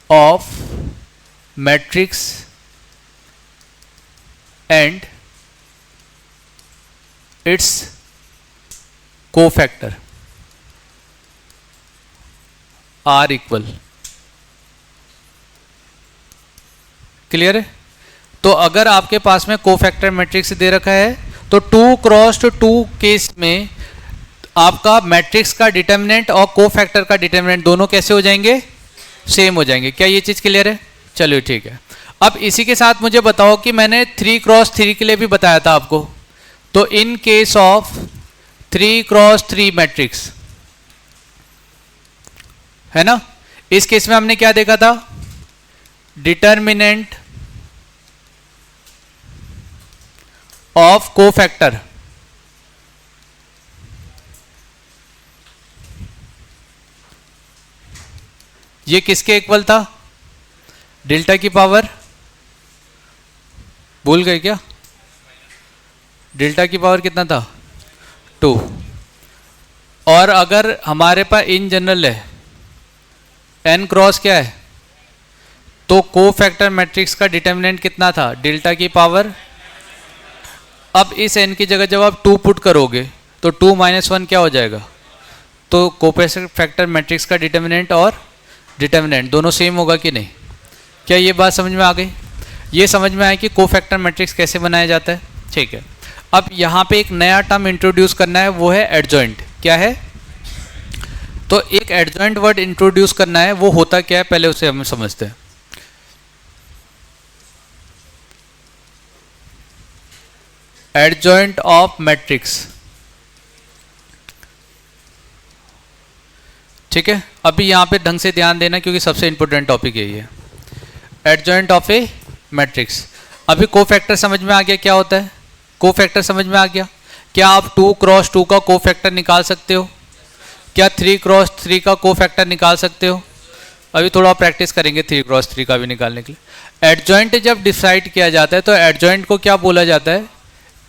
of matrix and its cofactor are equal। Clear है? तो अगर आपके पास में कोफैक्टर मैट्रिक्स दे रखा है तो 2 क्रॉस 2 केस में आपका मैट्रिक्स का डिटर्मिनेंट और कोफैक्टर का डिटर्मिनेंट दोनों कैसे हो जाएंगे? सेम हो जाएंगे। क्या ये चीज क्लियर है? चलिए ठीक है। अब इसी के साथ मुझे बताओ कि मैंने 3 क्रॉस 3 के लिए भी बताया था आपको, तो in case of 3 cross 3 matrix है ना, इस केस में हमने क्या देखा था? डिटर्मिनेंट ऑफ कोफैक्टर ये किसके इक्वल था? डेल्टा की पावर, भूल गए क्या? डेल्टा की पावर कितना था? 2। और अगर हमारे पास इन जनरल है n क्रॉस क्या है, तो कोफैक्टर मैट्रिक्स का डिटर्मिनेंट कितना था? डेल्टा की पावर। अब इस n की जगह जब आप 2 पुट करोगे तो 2 - 1 क्या हो जाएगा? तो कोफैक्टर मैट्रिक्स का डिटर्मिनेंट और डिटर्मिनेंट दोनों सेम होगा कि नहीं? क्या ये बात समझ में आ गई? ये समझ में आया कि कोफैक्टर मैट्रिक्स कैसे बनाया जाता है। ठीक है, अब यहाँ पे एक नया टर्म इंट्रोड्यूस करना है, वो है एडजॉइंट। क्या है? तो एक एडजॉइंट वर्ड इंट्रोड्यूस करना है, वो होता क्या है पहले उसे हम समझते हैं। एडजॉइंट ऑफ मैट्रिक्स, ठीक है। अभी यहाँ पे ढंग से ध्यान देना क्योंकि सबसे इंपॉर्टेंट टॉपिक यही है, एडजॉइंट ऑफ ए मैट्रिक्स। अभी कोफैक्टर समझ में आ गया क्या होता है? कोफैक्टर समझ में आ गया। क्या आप 2 क्रॉस 2 का कोफैक्टर निकाल सकते हो? क्या 3 क्रॉस 3 का कोफैक्टर निकाल सकते हो? अभी थोड़ा प्रैक्टिस करेंगे 3 क्रॉस 3 का भी निकालने के लिए। एडजॉइंट जब डिसाइड किया जाता है तो एडजॉइंट को क्या बोला जाता है?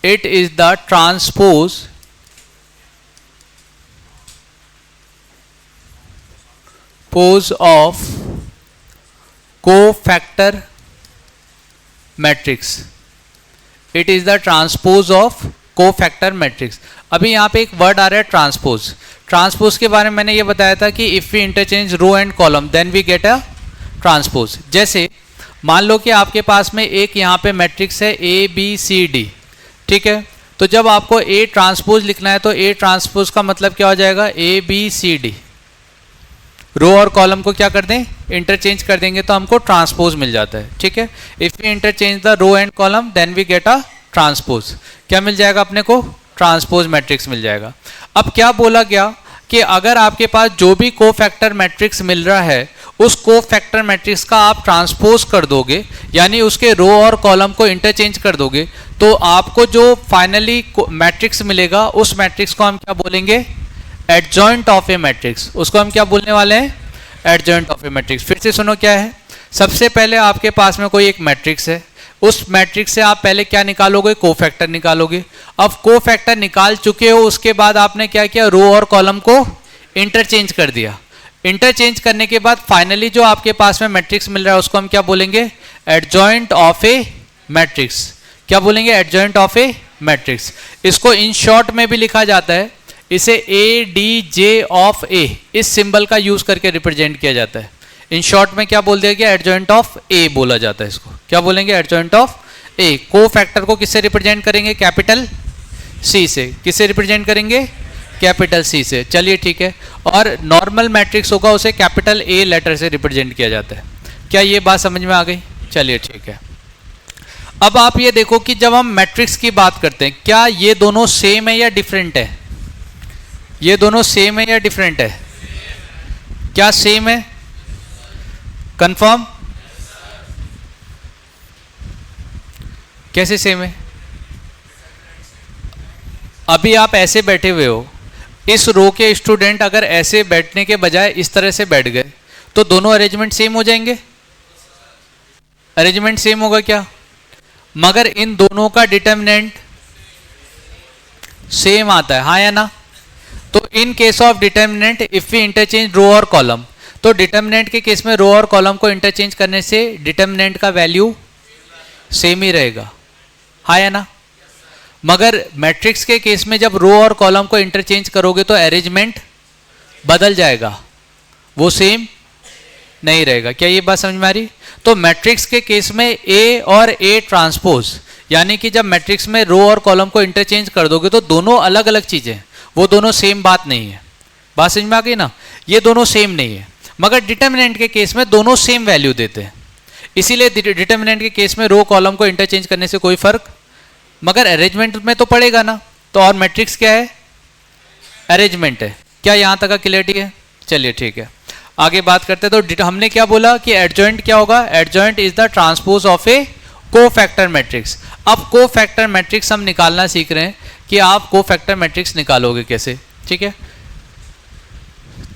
It is the transpose of cofactor matrix. It is the transpose of cofactor matrix. अभी यहाँ पे एक वर्ड आ रहा है ट्रांसपोज। ट्रांसपोज के बारे में मैंने ये बताया था कि if we interchange row and column then we get a transpose. जैसे मान लो कि आपके पास में एक यहाँ पे मैट्रिक्स है A B C D, ठीक है। तो जब आपको A ट्रांसपोज लिखना है तो A ट्रांसपोज का मतलब क्या हो जाएगा? A B C D। रो और कॉलम को क्या कर दें? इंटरचेंज कर देंगे तो हमको ट्रांसपोज मिल जाता है, ठीक है। If we interchange the row and column then we get a transpose. क्या मिल जाएगा अपने को? ट्रांसपोज मैट्रिक्स मिल जाएगा। अब क्या बोला गया कि अगर आपके पास जो भी कोफैक्टर मैट्रिक्स मिल रहा है उस कोफैक्टर मैट्रिक्स का आप ट्रांसपोज कर दोगे, यानी उसके रो और कॉलम को इंटरचेंज कर दोगे, तो आपको जो फाइनली मैट्रिक्स मिलेगा उस मैट्रिक्स को हम क्या बोलेंगे? Adjoint of A matrix. उसको हम क्या बोलने वाले हैं? Adjoint of A matrix. फिर से सुनो क्या है। सबसे पहले आपके पास में कोई एक मैट्रिक्स है, उस मैट्रिक्स से आप पहले क्या निकालोगे? कोफैक्टर निकालोगे। अब कोफैक्टर निकाल चुके हो, उसके बाद आपने क्या किया? रो और कॉलम को इंटरचेंज कर दिया। इंटरचेंज करने के बाद फाइनली जो आपके पास में मैट्रिक्स मिल रहा है उसको हम क्या बोलेंगे? Adjoint of A matrix. क्या बोलेंगे? Adjoint of A matrix. इसको इन शॉर्ट में भी लिखा जाता है, इसे ADJ ऑफ A इस सिंबल का यूज करके रिप्रेजेंट किया जाता है। इन शॉर्ट में क्या बोल दिया गया? एडजॉइंट ऑफ A बोला जाता है इसको। क्या बोलेंगे? Adjoint of A। कोफैक्टर को किससे रिप्रेजेंट करेंगे? कैपिटल C से। किससे रिप्रेजेंट करेंगे? कैपिटल C से। चलिए ठीक है। और नॉर्मल मैट्रिक्स होगा उसे कैपिटल A लेटर से रिप्रेजेंट किया जाता है। क्या ये बात समझ में आ गई? चलिए ठीक है। अब आप ये देखो कि जब हम मैट्रिक्स की बात करते हैं, क्या ये दोनों सेम है या डिफरेंट है? ये दोनों सेम है या डिफरेंट है? क्या सेम है? कंफर्म? कैसे सेम है? अभी आप ऐसे बैठे हुए हो, इस रो के स्टूडेंट अगर ऐसे बैठने के बजाय इस तरह से बैठ गए तो दोनों अरेंजमेंट सेम हो जाएंगे? अरेंजमेंट सेम होगा क्या? मगर इन दोनों का डिटर्मिनेंट सेम आता है, हाँ या ना? तो in case of determinant if we interchange row और कॉलम, तो डिटर्मिनेंट के केस में रो और कॉलम को इंटरचेंज करने से डिटर्मिनेंट का वैल्यू सेम ही रहेगा, हाँ या ना। मगर मैट्रिक्स के केस में जब रो और कॉलम को इंटरचेंज करोगे तो अरेंजमेंट बदल जाएगा, वो सेम नहीं रहेगा। क्या ये बात समझ में आ रही? तो मैट्रिक्स के केस में ए और ए ट्रांसपोज, यानी कि जब मैट्रिक्स में रो और कॉलम को इंटरचेंज कर दोगे तो दोनों अलग अलग चीजें, वो दोनों सेम बात नहीं है। बात समझ में आ गई ना? ये दोनों सेम नहीं है। मगर डिटर्मिनेंट के केस में दोनों सेम वैल्यू देते हैं, इसीलिए डिटर्मिनेंट के केस में रो कॉलम को इंटरचेंज करने से कोई फर्क, मगर अरेंजमेंट में तो पड़ेगा ना। तो और मैट्रिक्स क्या है? अरेंजमेंट है। क्या यहां तक का क्लियरिटी है? चलिए ठीक है, आगे बात करते हैं। तो हमने क्या बोला कि एडजॉइंट क्या होगा? Adjoint is the transpose of A cofactor matrix. अब कोफैक्टर मैट्रिक्स हम निकालना सीख रहे हैं कि आप कोफैक्टर मैट्रिक्स निकालोगे कैसे, ठीक है।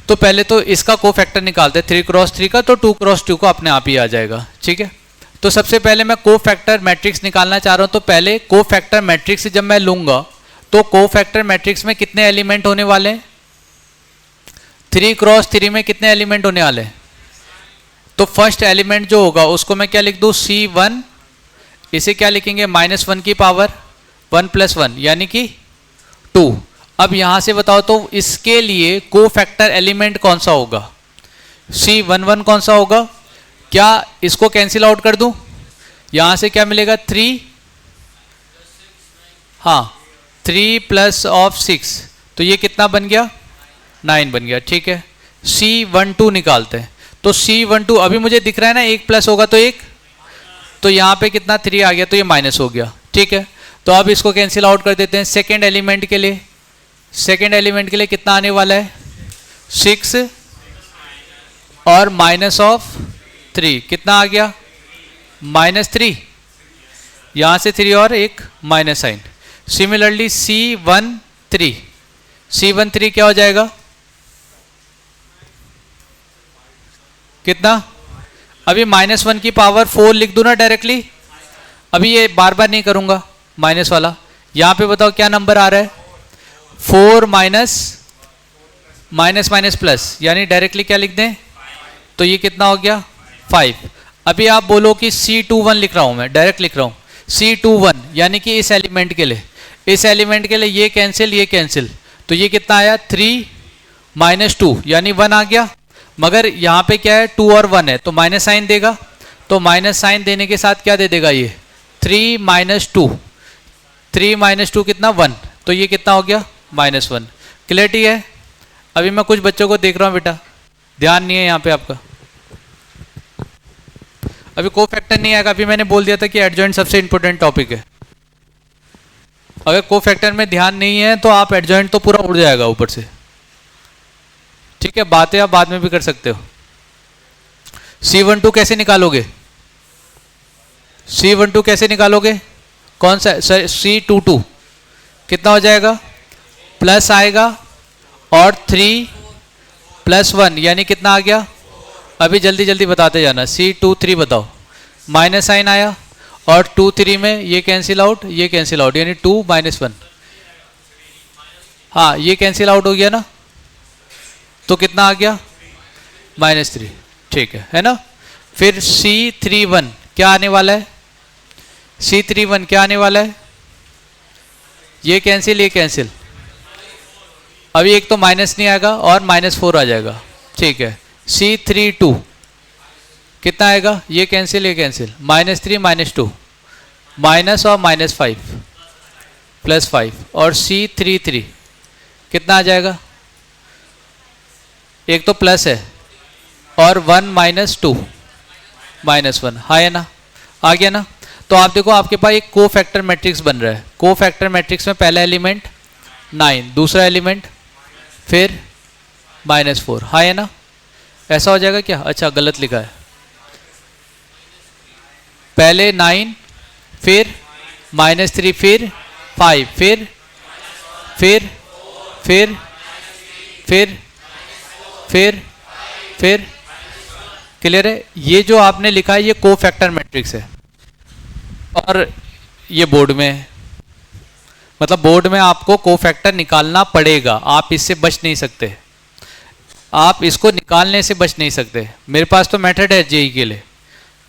तो पहले तो इसका कोफैक्टर निकालते हैं 3 क्रॉस 3 का, तो 2 क्रॉस 2 का अपने आप ही आ जाएगा, ठीक है। तो सबसे पहले मैं कोफैक्टर मैट्रिक्स निकालना चाह रहा हूं, तो पहले कोफैक्टर मैट्रिक्स जब मैं लूंगा तो कोफैक्टर मैट्रिक्स में कितने एलिमेंट होने वाले हैं? 3 क्रॉस 3 में कितने एलिमेंट होने वाले हैं? तो फर्स्ट एलिमेंट जो होगा उसको मैं क्या लिख दूं? C1, इसे क्या लिखेंगे? -1 की पावर 1 + 1 यानी कि 2। अब यहां से बताओ तो इसके लिए कोफैक्टर एलिमेंट कौन सा होगा? C11 कौन सा होगा? क्या इसको कैंसिल आउट कर दूं? यहां से क्या मिलेगा? 3, हाँ 3 + 6, तो ये कितना बन गया? 9 बन गया, ठीक है। C12 निकालते हैं। तो C12 अभी मुझे दिख रहा है ना, 1 प्लस होगा तो 1, तो यहाँ पे कितना 3 आ गया, तो ये माइनस हो गया, ठीक है। तो अब इसको कैंसिल आउट कर देते हैं। सेकेंड एलिमेंट के लिए, सेकेंड एलिमेंट के लिए कितना आने वाला है? 6 और -3 कितना आ गया? -3, यहाँ से 3 और एक माइनस साइन। सिमिलरली C13 क्या हो जाएगा? कितना? अभी -1 की पावर 4 लिख दूं ना डायरेक्टली, अभी ये बार बार नहीं करूंगा माइनस वाला। यहां पे बताओ क्या नंबर आ रहा है? 4 माइनस प्लस, यानी डायरेक्टली क्या लिख दें? तो ये कितना हो गया? 5। अभी आप बोलो कि C21 लिख रहा हूं, मैं डायरेक्ट लिख रहा हूं C21, यानी कि इस एलिमेंट के लिए, इस एलिमेंट के लिए ये कैंसिल, ये कैंसिल, तो ये कितना आया? 3 - 2 यानी 1 आ गया। मगर यहाँ पे क्या है? 2 और 1 है, तो माइनस साइन देगा, तो माइनस साइन देने के साथ क्या दे देगा? ये 3 - 2, 3 - 2 कितना? 1, तो ये कितना हो गया? -1। क्लियरिटी है? अभी मैं कुछ बच्चों को देख रहा हूँ बेटा, ध्यान नहीं है यहाँ पे आपका, अभी कोफैक्टर नहीं आएगा। अभी मैंने बोल दिया था कि एडजॉइंट सबसे इंपॉर्टेंट टॉपिक है। अगर कोफैक्टर में ध्यान नहीं है तो आप एडजॉइंट तो पूरा उड़ जाएगा ऊपर से, ठीक है। बातें आप बाद में भी कर सकते हो। C12 कैसे निकालोगे? C12 कैसे निकालोगे? कौन सा? C22 कितना हो जाएगा? प्लस आएगा और 3 + 1 यानी कितना आ गया? अभी जल्दी जल्दी बताते जाना। C23 बताओ। माइनस साइन आया और 2 3 में ये कैंसिल आउट, ये कैंसिल आउट, यानी 2 - 1, हाँ ये कैंसिल आउट हो गया ना, तो कितना आ गया? -3, ठीक है ना। फिर C31 क्या आने वाला है? C31 क्या आने वाला है? ये कैंसिल, ये कैंसिल, अभी एक तो माइनस नहीं आएगा और -4 आ जाएगा, ठीक है। C32 कितना आएगा? ये कैंसिल, ये कैंसिल, -3 - 2, माइनस और -5 +5, और C33 कितना आ जाएगा? एक तो प्लस है और 1 - 2 -1, हाँ है ना, आ गया ना। तो आप देखो आपके पास एक कोफैक्टर मैट्रिक्स बन रहा है। कोफैक्टर मैट्रिक्स में पहला एलिमेंट 9, दूसरा एलिमेंट फिर -4, हाँ है ना। ऐसा हो जाएगा क्या? अच्छा गलत लिखा है, पहले 9 फिर -3 फिर 5 फिर फिर फिर फिर फिर फिर क्लियर है? ये जो आपने लिखा है ये कोफैक्टर मैट्रिक्स है, और ये बोर्ड में है, मतलब बोर्ड में आपको कोफैक्टर निकालना पड़ेगा, आप इससे बच नहीं सकते। आप इसको निकालने से बच नहीं सकते। मेरे पास तो मेथड है जेई के लिए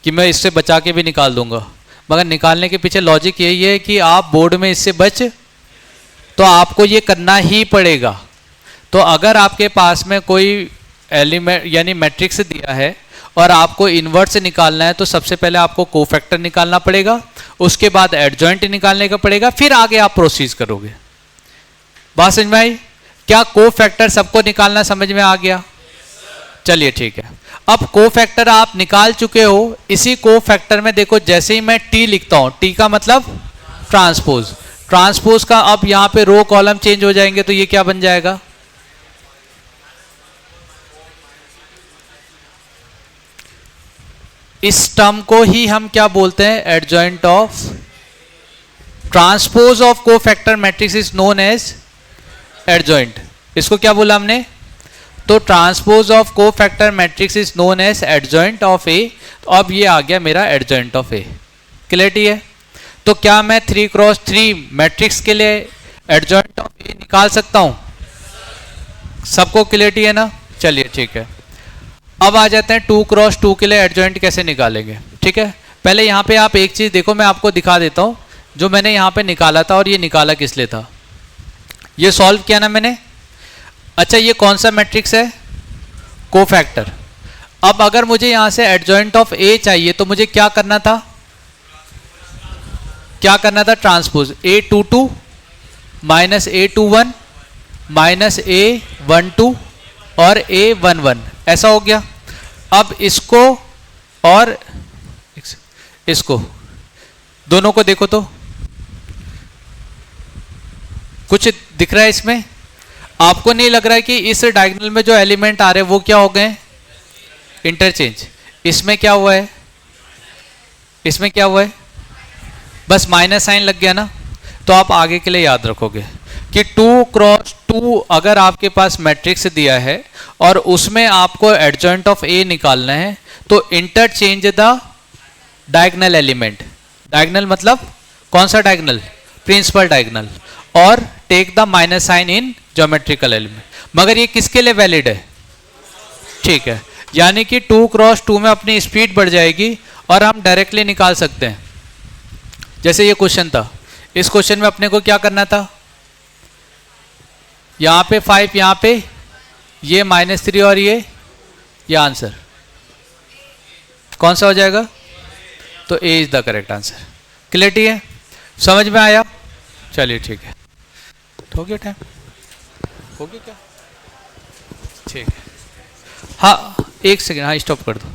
कि मैं इससे बचा के भी निकाल दूंगा, मगर निकालने के पीछे लॉजिक यही है कि आप बोर्ड में इससे बच, तो आपको ये करना ही पड़ेगा। तो अगर आपके पास में कोई एलिमेंट यानी मैट्रिक्स दिया है और आपको इन्वर्ट से निकालना है, तो सबसे पहले आपको कोफैक्टर निकालना पड़ेगा, उसके बाद एडजॉइंट निकालने का पड़ेगा, फिर आगे आप प्रोसीड करोगे। बात समझ में आई? क्या कोफैक्टर सबको निकालना समझ में आ गया? चलिए ठीक है। अब कोफैक्टर आप निकाल चुके हो। इसी कोफैक्टर में देखो, जैसे ही मैं टी लिखता हूं, टी का मतलब ट्रांसपोज, ट्रांसपोज का अब यहां पे रो कॉलम चेंज हो जाएंगे, तो ये क्या बन जाएगा? इस टर्म को ही हम क्या बोलते हैं? Adjoint of transpose of cofactor matrix is known as adjoint. इसको क्या बोला हमने? तो transpose of cofactor matrix is known as adjoint of A. तो अब ये आ गया मेरा एडजॉइंट ऑफ ए। क्लियरिटी है? तो क्या मैं 3x3 मैट्रिक्स के लिए एडजॉइंट ऑफ ए निकाल सकता हूं? सबको क्लियरिटी है ना? चलिए ठीक है। अब आ जाते हैं 2x2 के लिए एडजॉइंट कैसे निकालेंगे। ठीक है, पहले यहां पे आप एक चीज देखो, मैं आपको दिखा देता हूं जो मैंने यहां पे निकाला था, और ये निकाला किस लिए था। ये सॉल्व किया ना मैंने। अच्छा, ये कौन सा मैट्रिक्स है? कोफैक्टर। अब अगर मुझे यहां से एडजॉइंट ऑफ ए चाहिए, तो मुझे क्या करना था? क्या करना था? Transpose A22 minus A21 minus A12 और A11, ऐसा हो गया। अब इसको और इसको दोनों को देखो तो कुछ दिख रहा है इसमें? आपको नहीं लग रहा है कि इस डायगोनल में जो एलिमेंट आ रहे हैं वो क्या हो गए? इंटरचेंज। इसमें क्या हुआ है? इसमें क्या हुआ है? बस माइनस साइन लग गया ना। तो आप आगे के लिए याद रखोगे कि 2x2 अगर आपके पास मैट्रिक्स दिया है और उसमें आपको एडजॉइंट ऑफ ए निकालना है, तो interchange the diagonal element. Diagonal मतलब कौन सा डायगोनल? Principal diagonal. और take the minus sign in geometrical element. मगर ये किसके लिए वैलिड है? ठीक है, यानी कि 2x2 में अपनी स्पीड बढ़ जाएगी और हम डायरेक्टली निकाल सकते हैं। जैसे ये क्वेश्चन था, इस क्वेश्चन में अपने को क्या करना था? यहां पे 5, यहां पे ये -3 और ये आंसर कौन सा हो जाएगा? तो A is the correct answer. Clarity है? समझ में आया? चलिए ठीक है। हो गया टाइम? हो गया क्या? ठीक है। हाँ, एक सेकेंड, हाँ स्टॉप कर दो।